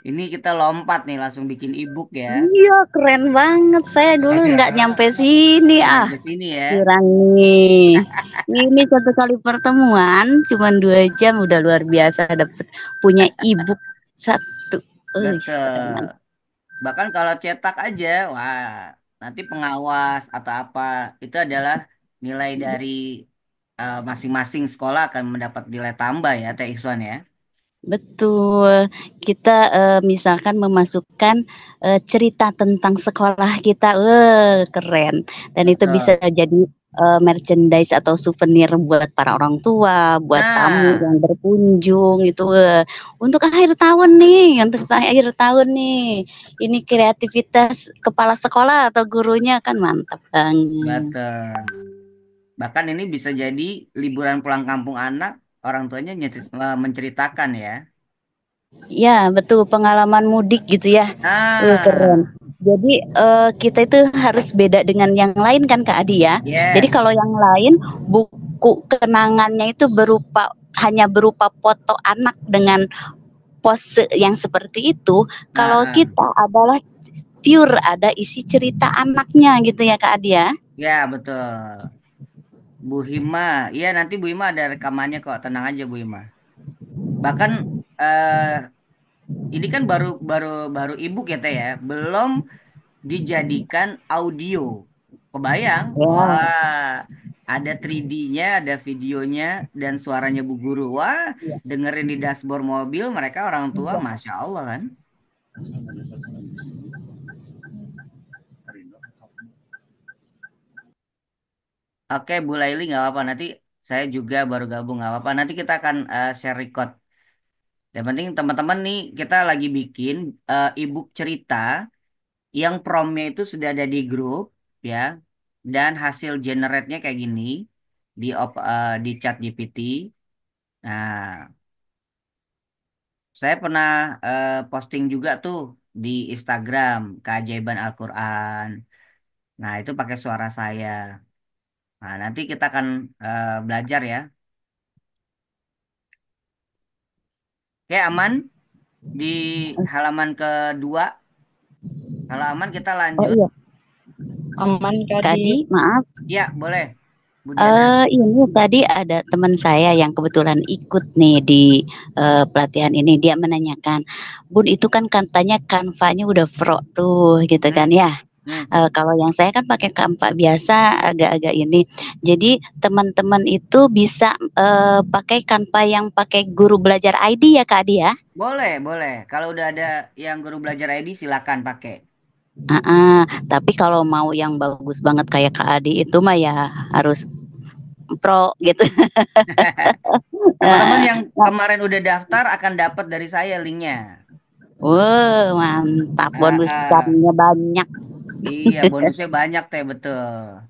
Ini kita lompat nih langsung bikin ebook ya. Iya, keren banget. Saya dulu nggak nyampe sini Nyampe sini ya. Kurang nih. Ini satu kali pertemuan cuma 2 jam udah luar biasa dapet punya ebook satu. Keren Betul. banget. Bahkan kalau cetak aja, wah, nanti pengawas atau apa itu adalah nilai dari masing-masing sekolah akan mendapat nilai tambah ya, Teh Ihsan ya. Betul. Kita misalkan memasukkan cerita tentang sekolah kita, keren. Dan itu bisa Betul. jadi merchandise atau souvenir buat para orang tua, buat tamu Nah, yang berkunjung itu. Untuk akhir tahun nih, untuk akhir tahun nih. Ini kreativitas kepala sekolah atau gurunya kan mantap banget. betul. Bahkan ini bisa jadi liburan pulang kampung anak, orang tuanya menceritakan ya. Ya, betul pengalaman mudik gitu ya. Keren. Ah, Jadi kita itu harus beda dengan yang lain kan Kak Adi ya. Jadi yes. kalau yang lain buku kenangannya itu hanya berupa foto anak dengan pose yang seperti itu. Kalau Nah, kita adalah pure ada isi cerita anaknya gitu ya Kak Adi ya. ya betul. Bu Hima, iya nanti Bu Hima ada rekamannya kok, tenang aja Bu Hima. Bahkan eh ini kan baru baru baru ebook ya Teh ya, belum dijadikan audio. Kebayang? Ya. Wah, ada 3D-nya, ada videonya dan suaranya Bu Guru. Wah, dengerin di dashboard mobil mereka orang tua, Masya Allah kan? Oke, Bu Laili nggak apa-apa. Nanti saya juga baru gabung nggak apa-apa. Nanti kita akan share record. Yang penting teman-teman nih kita lagi bikin ebook cerita yang promnya itu sudah ada di grup ya dan hasil generate-nya kayak gini di chat GPT. Nah, saya pernah posting juga tuh di Instagram keajaiban Al-Qur'an. Nah, itu pakai suara saya. Nah, nanti kita akan belajar ya. Oke, aman di halaman kedua. Kalau aman kita Oh lanjut. iya, Aman Kak Kak Adi, maaf. Ya, boleh. Bu Diana. Ini tadi ada teman saya yang kebetulan ikut nih di pelatihan ini. Dia menanyakan, Bun itu kan katanya Canva-nya udah pro tuh gitu kan Hmm, ya. hmm. Kalau yang saya kan pakai Canva biasa agak-agak ini. Jadi teman-teman itu bisa pakai Canva yang pakai guru belajar ID ya Kak Adi ya. Boleh, boleh. Kalau udah ada yang guru belajar ID silakan pakai. Tapi kalau mau yang bagus banget kayak Kak Adi itu mah ya harus pro gitu. Teman-teman Heeh. yang kemarin udah daftar akan dapat dari saya linknya. Mantap, Ah, ah. bonusnya banyak. Iya, bonusnya banyak teh betul.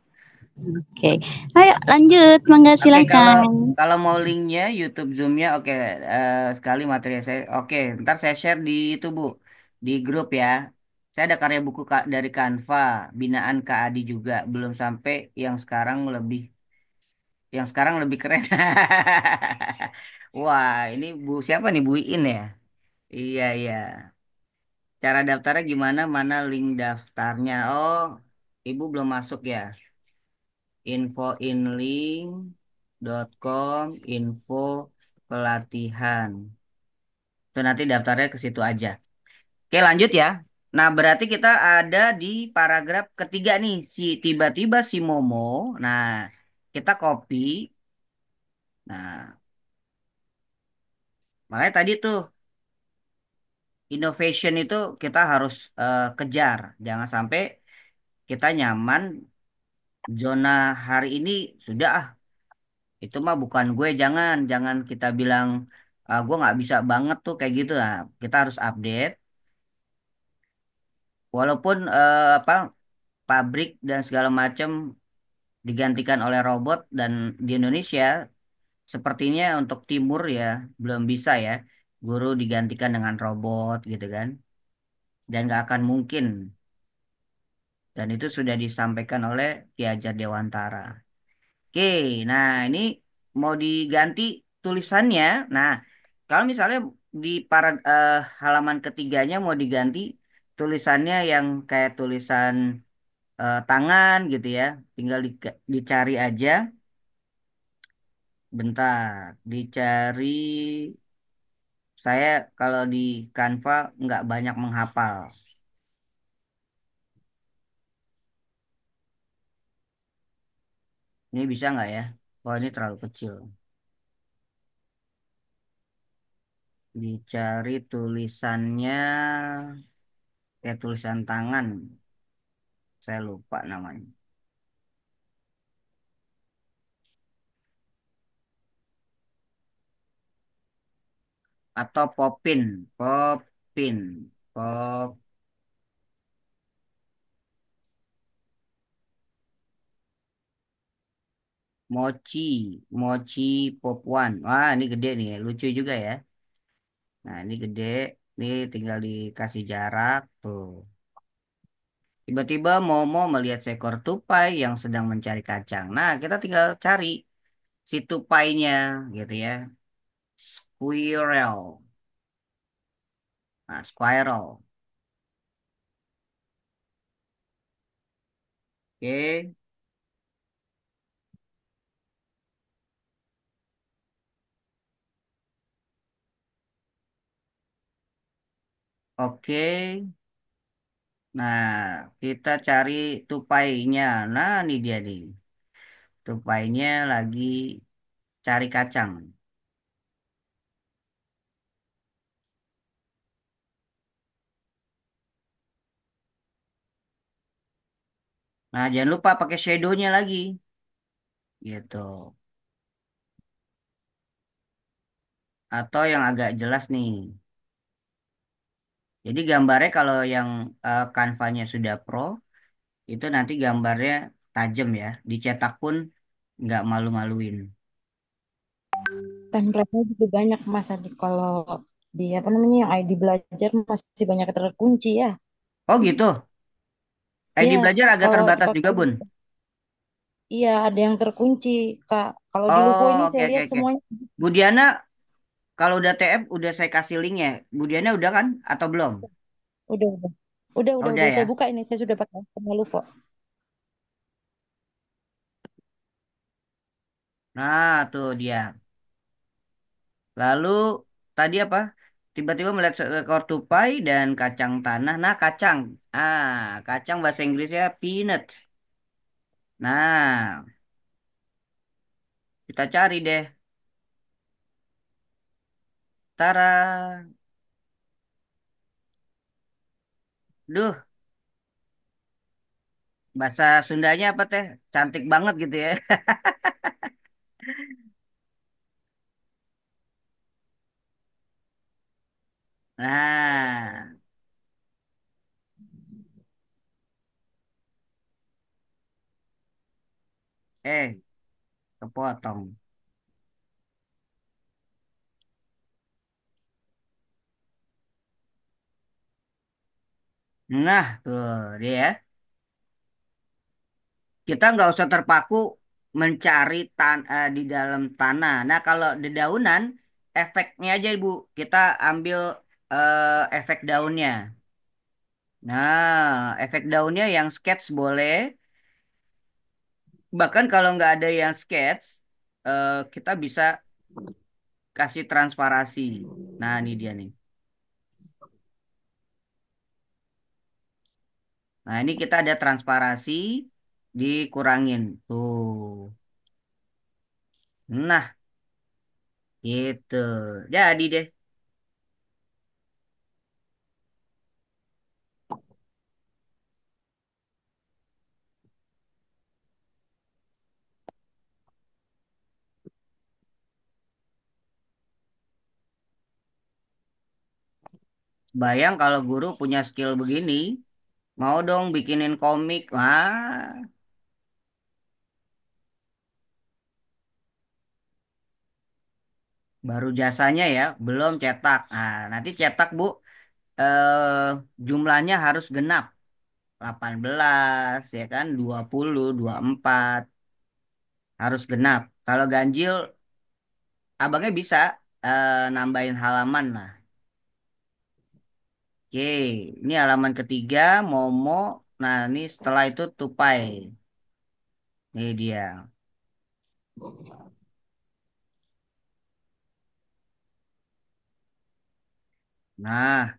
Oke, ayo lanjut, mangga Oke, kalau silakan. kalau mau linknya YouTube Zoom-nya, oke sekali materi saya. Oke, ntar saya share di itu Bu, di grup ya. Saya ada karya buku dari Canva, binaan Kak Adi juga, belum sampai yang sekarang lebih keren. Wah, ini Bu siapa nih Bu Iin ya? Iya iya. Cara daftarnya gimana? Mana link daftarnya? Oh, Ibu belum masuk ya. Infoinlink.com info pelatihan. Itu nanti daftarnya ke situ aja. Oke, lanjut ya. Nah, berarti kita ada di paragraf ketiga nih, tiba-tiba si Momo. Nah, kita copy. Nah, makanya tadi tuh innovation itu kita harus kejar. Jangan sampai kita nyaman zona hari ini sudah itu mah bukan gue, jangan jangan kita bilang gue nggak bisa banget tuh kayak gitu. Nah, kita harus update walaupun apa pabrik dan segala macam digantikan oleh robot dan di Indonesia sepertinya untuk timur ya belum bisa ya guru digantikan dengan robot gitu kan, dan nggak akan mungkin, dan itu sudah disampaikan oleh Ki Hajar Dewantara. Oke, nah ini mau diganti tulisannya. Nah, kalau misalnya di halaman ketiganya mau diganti tulisannya yang kayak tulisan tangan gitu ya, tinggal dicari aja. Bentar, dicari. Saya kalau di Canva nggak banyak menghafal. Ini bisa nggak ya? Oh, ini terlalu kecil. Dicari tulisannya kayak tulisan tangan. Saya lupa namanya. Atau popin, popin, pop, mochi, mochi pop one. Wah, ini gede nih, lucu juga ya. Nah, ini gede, ini tinggal dikasih jarak tuh. Tiba-tiba Momo melihat seekor tupai yang sedang mencari kacang. Nah, kita tinggal cari si tupainya gitu ya. Squirrel. Nah, squirrel. Oke. Oke. Nah, kita cari tupainya. Nah, ini dia nih. Tupainya lagi cari kacang. Nah, jangan lupa pakai shadownya lagi. Gitu. Atau yang agak jelas nih. Jadi gambarnya kalau yang Canva-nya sudah pro, itu nanti gambarnya tajam ya. Dicetak pun nggak malu-maluin. Template-nya juga banyak Mas Adi. Kalau di apa namanya yang ID belajar masih banyak terkunci ya. Oh gitu. ID Iya, belajar agak kalau terbatas juga, dipakai Bun. iya ada yang terkunci, Kak. Kalau di UFO Oh, ini oke saya oke lihat oke. semuanya Bu Diana, kalau udah TF udah saya kasih linknya. Bu Diana udah kan atau belum? udah udah. Udah Oh, udah udah udah ya. saya buka ini, saya sudah pakai sama UFO. Nah, tuh dia. Lalu tadi apa? Tiba-tiba melihat seekor tupai dan kacang tanah. Nah, kacang. Kacang bahasa Inggrisnya peanut. Nah, kita cari deh. Tara. Duh, bahasa Sundanya apa teh? Cantik banget gitu ya. Nah, kepotong. Nah, tuh dia. Kita nggak usah terpaku mencari di dalam tanah. Nah, kalau dedaunan, efeknya aja, Ibu. Kita ambil efek daunnya. Nah, efek daunnya yang sketch boleh. Bahkan kalau nggak ada yang sketch, kita bisa kasih transparasi. Nah, ini dia nih. Nah, ini kita ada transparasi, dikurangin. Tuh. Nah, gitu. Jadi deh. Bayang kalau guru punya skill begini, mau dong bikinin komik. Wah, baru jasanya ya, belum cetak. Nah, nanti cetak, Bu, eh, jumlahnya harus genap. 18 ya kan, 20, 24 harus genap. Kalau ganjil abangnya bisa nambahin halaman lah. Oke, ini halaman ketiga, Momo. Nah, ini setelah itu tupai. Ini dia. Nah,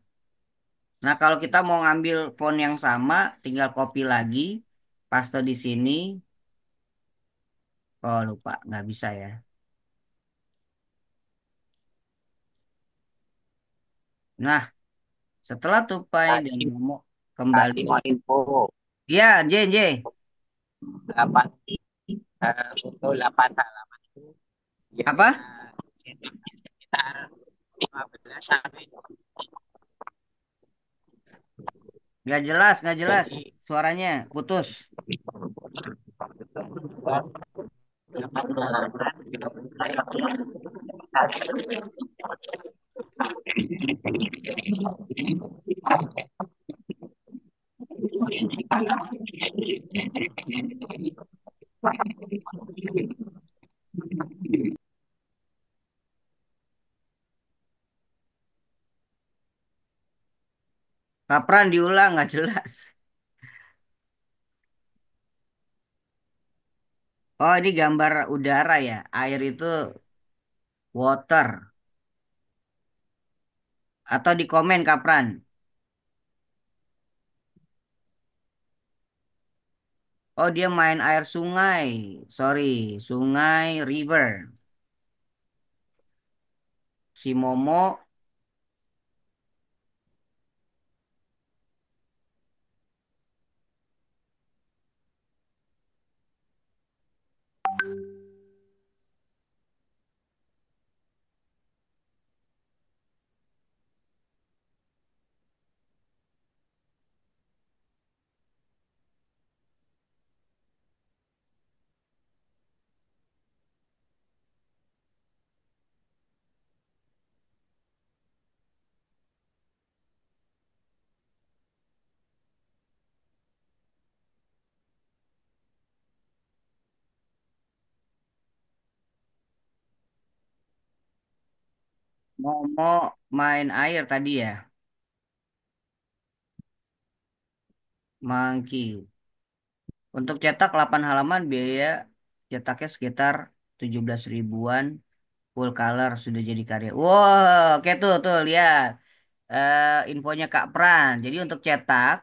nah kalau kita mau ngambil font yang sama, tinggal copy lagi, paste di sini. Oh, lupa, nggak bisa ya. Nah, setelah tupai dan Momo kembali. Tadi mau info Ya, J, J. 8 untuk 8 halaman itu Apa? biaya cetaknya sekitar 15 sampai Nggak jelas. Suaranya putus. 8 halaman. Kapran diulang, nggak jelas. Oh, ini gambar udara ya. Air itu water. Atau di komen, Kapran. Oh, dia main air sungai. Sorry, sungai river. Si Momo, Momo main air tadi ya. Monkey. Untuk cetak 8 halaman biaya cetaknya sekitar 17 ribuan. Full color sudah jadi karya. Wow, oke tuh lihat. Infonya Kak Pran. Jadi untuk cetak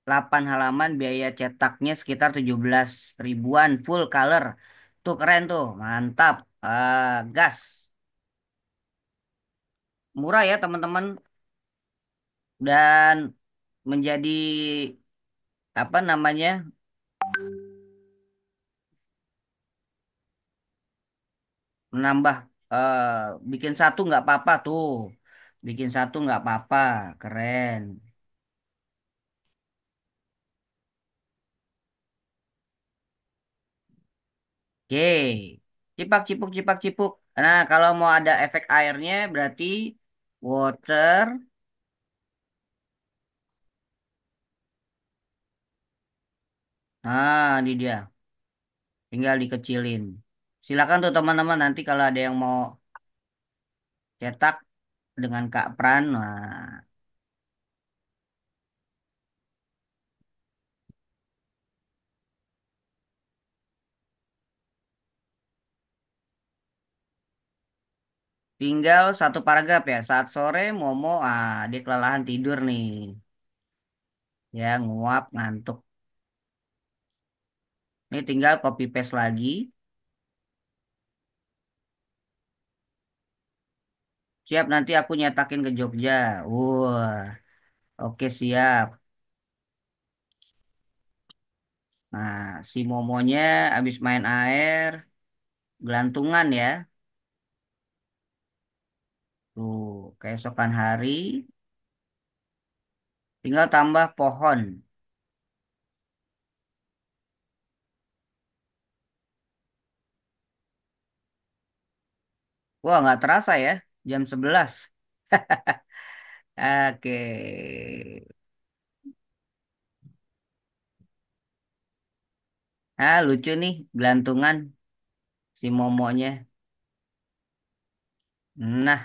8 halaman biaya cetaknya sekitar 17 ribuan full color. Tuh keren tuh, mantap. Gas. Murah ya teman-teman dan menjadi apa namanya? Menambah eh bikin satu nggak apa-apa tuh. Bikin satu nggak apa-apa, keren. Oke, cipak cipuk. Nah, kalau mau ada efek airnya berarti water. Nah, ini dia. Tinggal dikecilin. Silakan tuh teman-teman nanti kalau ada yang mau cetak dengan Kak Pran, nah, tinggal satu paragraf ya. Saat sore Momo, dia kelelahan tidur nih. Ya, nguap, ngantuk. Ini tinggal copy paste lagi. Siap nanti aku nyetakin ke Jogja. Wah, oke siap. Nah, si Momonya habis main air, gelantungan ya. Tuh, keesokan hari, tinggal tambah pohon. Wah, nggak terasa ya, jam 11. Oke. Lucu nih, gelantungan si Momonya. Nah,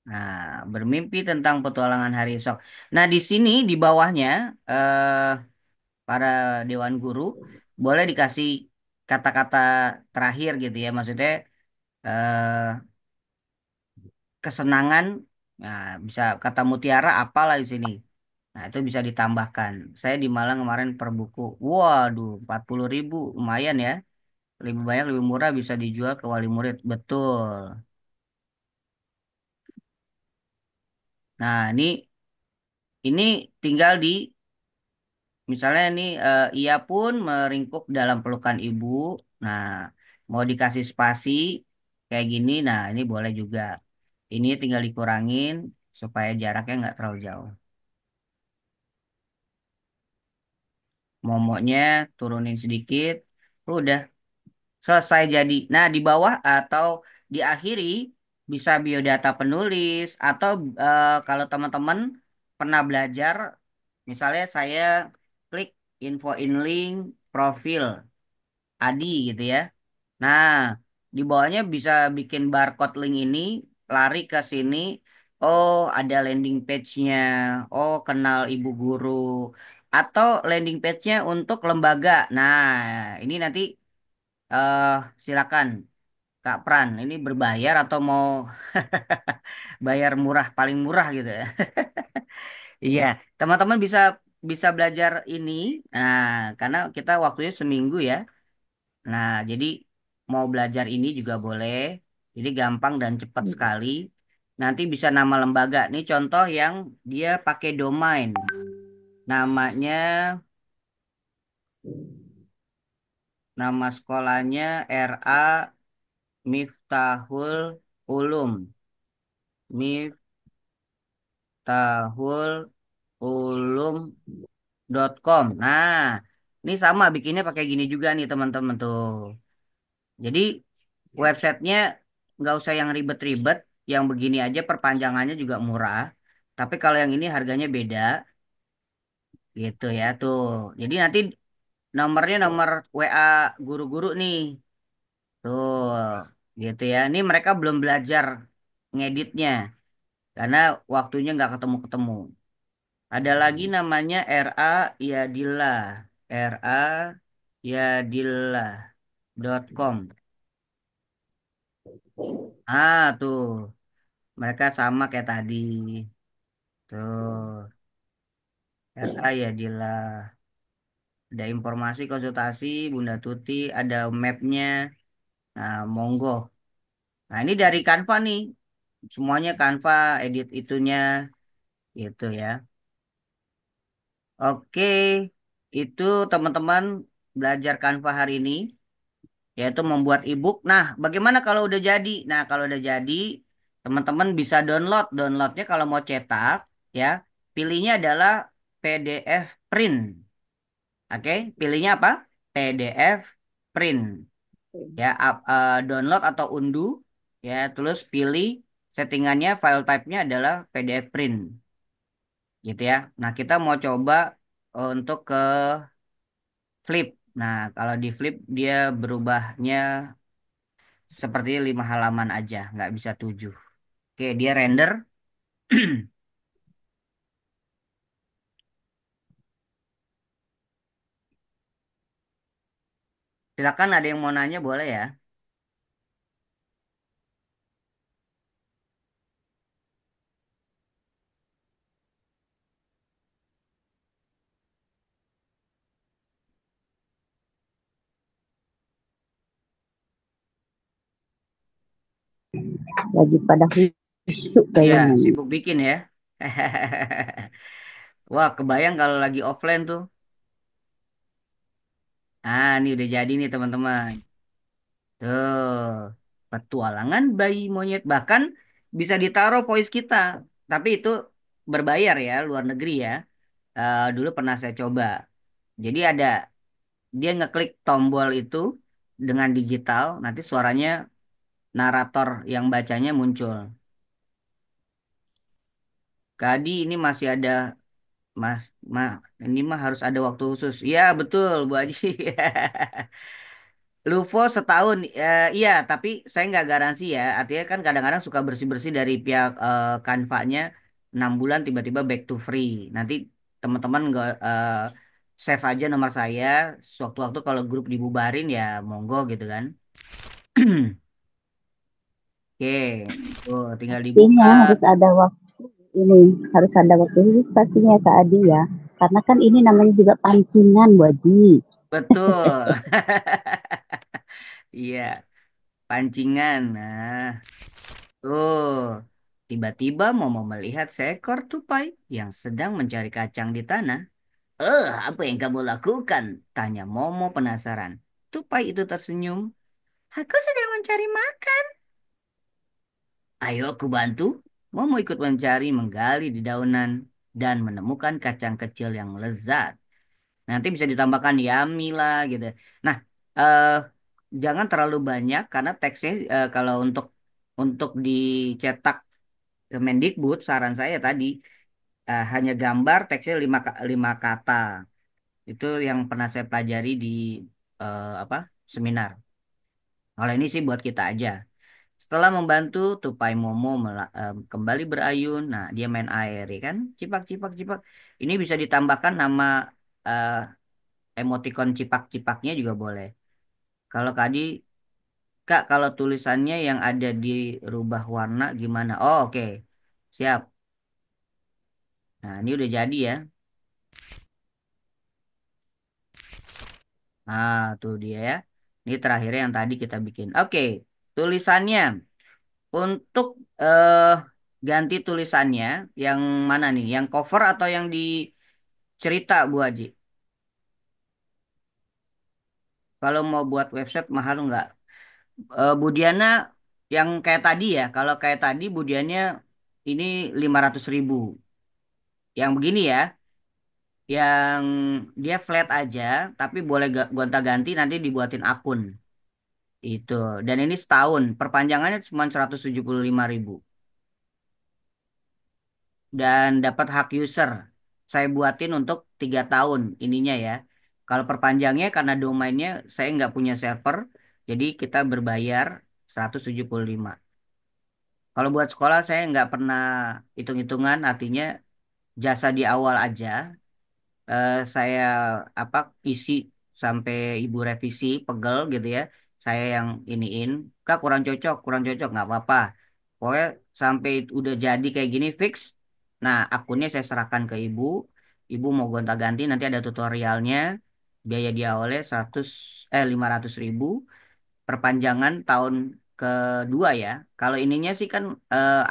nah, bermimpi tentang petualangan hari esok. Nah, di sini di bawahnya para dewan guru boleh dikasih kata-kata terakhir gitu ya. Maksudnya eh, kesenangan, nah, bisa kata mutiara apalah di sini. Nah, itu bisa ditambahkan. Saya di Malang kemarin per buku. Waduh, 40.000 lumayan ya. Lebih banyak, lebih murah bisa dijual ke wali murid. Betul. Nah, ini tinggal di misalnya ini ia pun meringkuk dalam pelukan ibu. Nah, mau dikasih spasi kayak gini. Nah, ini boleh juga. Ini tinggal dikurangin supaya jaraknya nggak terlalu jauh. Momoknya turunin sedikit. Udah selesai jadi. Nah, di bawah atau diakhiri bisa biodata penulis atau kalau teman-teman pernah belajar, misalnya saya klik info in link profil Adi gitu ya. Nah, di bawahnya bisa bikin barcode link ini, lari ke sini. Oh, ada landing page-nya. Oh, kenal ibu guru. Atau landing page-nya untuk lembaga. Nah, ini nanti eh silakan Kak Pran, ini berbayar atau mau bayar murah, paling murah gitu ya. Iya, teman-teman bisa bisa belajar ini. Nah, karena kita waktunya seminggu ya. Nah, jadi mau belajar ini juga boleh. Jadi gampang dan cepat sekali. Nanti bisa nama lembaga. Ini contoh yang dia pakai domain. Namanya, nama sekolahnya RA Miftahul Ulum. Miftahululum.com. Nah, ini sama bikinnya pakai gini juga nih teman-teman tuh. Jadi websitenya nggak usah yang ribet-ribet, yang begini aja perpanjangannya juga murah. Tapi kalau yang ini harganya beda, gitu ya tuh. Jadi nanti nomornya nomor WA guru-guru nih, tuh, gitu ya. Ini mereka belum belajar ngeditnya karena waktunya nggak ketemu-ketemu. Ada lagi namanya RA Yadillah, RA Yadillah.com. Tuh. Mereka sama kayak tadi. Tuh, RA ya Dila. Ada informasi konsultasi Bunda Tuti, ada mapnya. Nah, monggo. Nah, ini dari Canva nih. Semuanya Canva, edit itunya, gitu ya. Oke, itu teman-teman belajar Canva hari ini, yaitu membuat ebook. Nah, bagaimana kalau udah jadi? Nah, kalau udah jadi, teman-teman bisa download. Downloadnya kalau mau cetak, ya, pilihnya adalah PDF print. Oke, pilihnya apa? PDF print. Ya, download atau unduh. Ya, terus pilih settingannya, file type-nya adalah PDF print. Gitu ya. Nah, kita mau coba untuk ke flip. Nah, kalau di flip dia berubahnya seperti 5 halaman aja, nggak bisa 7. Oke, dia render. Silakan ada yang mau nanya boleh ya. Lagi pada khusyuk Iya, kayaknya nih. sibuk bikin ya. Wah, kebayang kalau lagi offline tuh. Ini udah jadi nih teman-teman. Tuh, petualangan bayi monyet. Bahkan bisa ditaruh voice kita. Tapi itu berbayar ya, luar negeri ya. Dulu pernah saya coba. Jadi dia ngeklik tombol itu dengan digital, nanti suaranya narator yang bacanya muncul. Kadi ini masih ada Mas, ini mah harus ada waktu khusus. Iya betul Bu Aji. Lufo setahun, iya, tapi saya nggak garansi ya. Artinya kan kadang-kadang suka bersih-bersih dari pihak Canva-nya 6 bulan tiba-tiba back to free. Nanti teman-teman nggak save aja nomor saya. Sewaktu-waktu kalau grup dibubarin ya monggo gitu kan. Oke, tuh tinggal dibuka. Pastinya harus ada waktu ini, harus ada waktu khusus pastinya Kak Adi ya. Karena kan ini namanya juga pancingan, Bu Haji. Betul. Iya, pancingan. Nah, tuh. Tiba-tiba Momo melihat seekor tupai yang sedang mencari kacang di tanah. Apa yang kamu lakukan? Tanya Momo penasaran. Tupai itu tersenyum. Aku sedang mencari makan. Ayo aku bantu. Momo ikut mencari, menggali di daunan, dan menemukan kacang kecil yang lezat. Nanti bisa ditambahkan yummy lah gitu. Nah, eh, jangan terlalu banyak karena teksnya kalau untuk dicetak ke Mendikbud, saran saya tadi hanya gambar, teksnya 5 kata. Itu yang pernah saya pelajari di apa seminar. Kalau ini sih buat kita aja. Setelah membantu, tupai Momo kembali berayun. Nah, dia main air, ya kan? Cipak, cipak, cipak. Ini bisa ditambahkan nama eh, emoticon cipak-cipaknya juga boleh. Kalau tadi, Kak, kalau tulisannya yang ada di rubah warna gimana? Oh, oke. Siap. Nah, ini udah jadi ya. Nah, tuh dia ya. Ini terakhirnya yang tadi kita bikin. Oke, tulisannya. Untuk ganti tulisannya, yang mana nih? Yang cover atau yang di cerita, Bu Haji? Kalau mau buat website mahal nggak? Bu Diana yang kayak tadi ya. Kalau kayak tadi Bu Diana ini 500.000. Yang begini ya, yang dia flat aja, tapi boleh gonta-ganti nanti dibuatin akun. Itu. Dan ini setahun. Perpanjangannya cuma 175.000. Dan dapat hak user. Saya buatin untuk 3 tahun ininya ya. Kalau perpanjangnya karena domainnya saya nggak punya server, jadi kita berbayar 175. Kalau buat sekolah saya nggak pernah hitung-hitungan, artinya jasa di awal aja. Saya apa isi sampai ibu revisi pegel gitu ya. Saya yang iniin, Kak kurang cocok nggak apa-apa. Pokoknya sampai udah jadi kayak gini fix. Nah, akunnya saya serahkan ke ibu. Ibu mau gonta-ganti nanti ada tutorialnya. Biaya di awalnya 500.000. Perpanjangan tahun kedua ya. Kalau ininya sih kan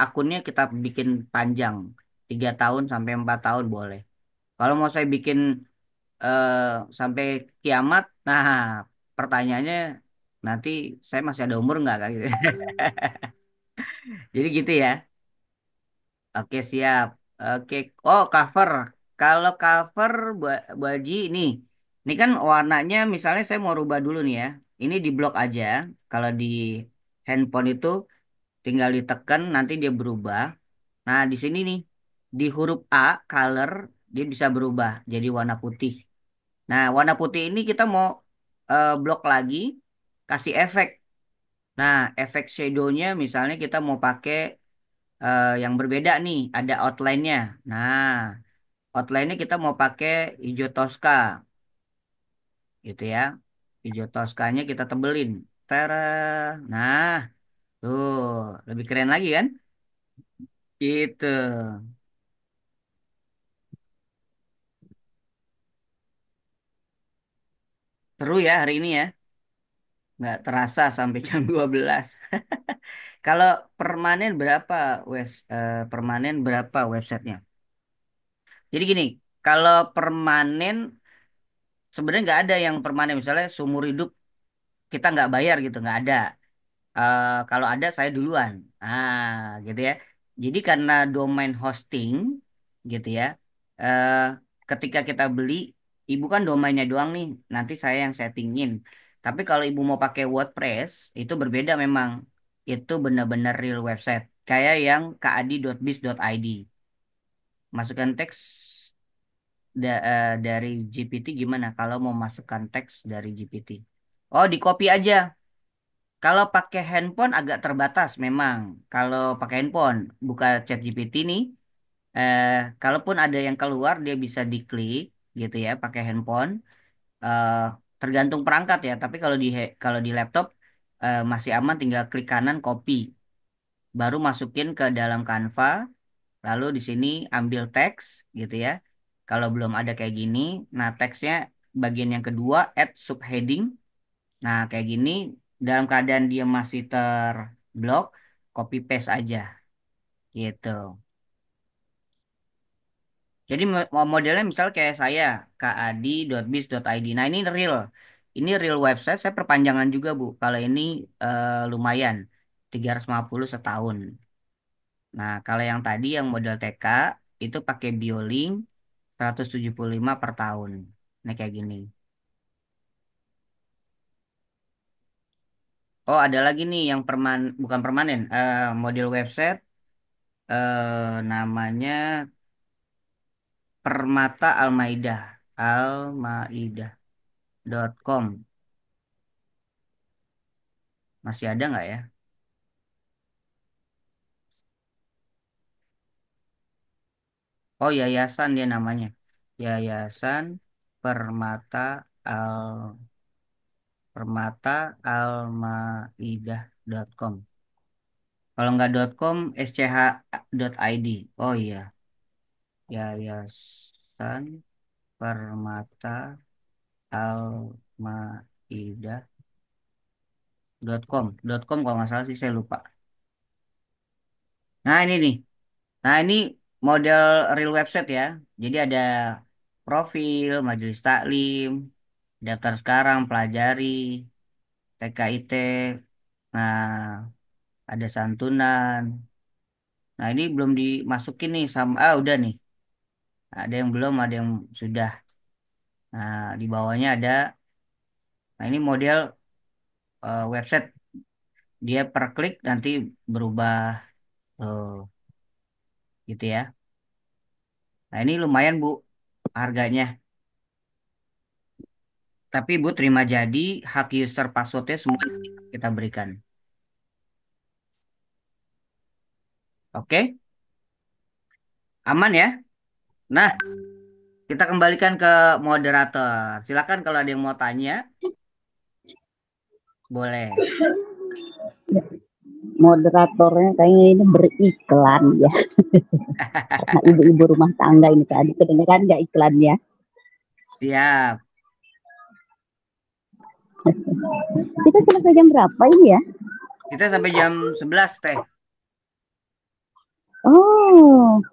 akunnya kita bikin panjang. 3 tahun sampai 4 tahun boleh. Kalau mau saya bikin eh, sampai kiamat, nah pertanyaannya nanti saya masih ada umur nggak kan gitu. Jadi gitu ya. Oke siap. Oke. Oh cover. Kalau cover Bu Haji ini kan warnanya misalnya saya mau rubah dulu nih ya. Ini di blok aja. Kalau di handphone itu tinggal ditekan nanti dia berubah. Nah di sini nih di huruf A color dia bisa berubah jadi warna putih. Nah, warna putih ini kita mau blok lagi, kasih efek. Nah, efek shadow-nya misalnya kita mau pakai yang berbeda nih, ada outline-nya. Nah, outline-nya kita mau pakai hijau toska, gitu ya. Hijau toskanya kita tebelin. Tara. Nah, tuh, lebih keren lagi kan? Gitu. Seru ya hari ini ya. Nggak terasa sampai jam 12. Kalau permanen berapa permanen berapa websitenya? Jadi gini, kalau permanen sebenarnya nggak ada yang permanen. Misalnya seumur hidup kita nggak bayar gitu, nggak ada. Kalau ada saya duluan. Gitu ya. Jadi karena domain hosting gitu ya. eh, Ketika kita beli, ibu kan domainnya doang nih. Nanti saya yang settingin. Tapi kalau ibu mau pakai WordPress, itu berbeda memang. Itu benar-benar real website. Kayak yang kad.biz.id. Masukkan teks dari GPT gimana kalau mau masukkan teks dari GPT? Oh, di copy aja. Kalau pakai handphone agak terbatas memang. Kalau pakai handphone, buka ChatGPT nih. Eh, Kalaupun ada yang keluar, dia bisa diklik gitu ya, pakai handphone. Eh, Tergantung perangkat ya. Tapi kalau di laptop masih aman, tinggal klik kanan copy, baru masukin ke dalam Canva. Lalu di sini ambil teks gitu ya. Kalau belum ada kayak gini, nah teksnya bagian yang kedua add subheading. Nah, kayak gini dalam keadaan dia masih terblok, copy paste aja gitu. Jadi modelnya misal kayak saya kad.biz.id. Nah, ini real. Ini real website, saya perpanjangan juga, Bu. Kalau ini lumayan 350 setahun. Nah, kalau yang tadi yang model TK itu pakai Biolink 175 per tahun. Nah, kayak gini. Oh, ada lagi nih yang bukan permanen, model website namanya Permata Almaidah. Almaidah.com. Masih ada nggak ya? Oh, yayasan dia namanya. Yayasan Permata Al permataalmaidah.com. Kalau nggak .com, sch.id. Oh iya, Yayasan Permata Almaidah.com kalau nggak salah sih, saya lupa. Nah, ini nih. Nah, ini model real website ya. Jadi ada profil, majelis taklim, daftar sekarang, pelajari, TKIT. Nah, ada santunan. Nah, ini belum dimasukin nih sama, udah nih. Ada yang belum, ada yang sudah. Nah, di bawahnya ada, nah ini model website. Dia per klik nanti berubah gitu ya. Nah, ini lumayan, Bu, harganya. Tapi Bu terima jadi, hak user passwordnya semua kita berikan. Oke, aman ya? Nah, kita kembalikan ke moderator. Silakan kalau ada yang mau tanya, boleh. Moderatornya kayaknya ini beriklan ya. Karena ibu-ibu rumah tangga ini tadi kedengeran nggak iklannya? Siap. Kita selesai jam berapa ini ya? Kita sampai jam 11, Teh. Oh,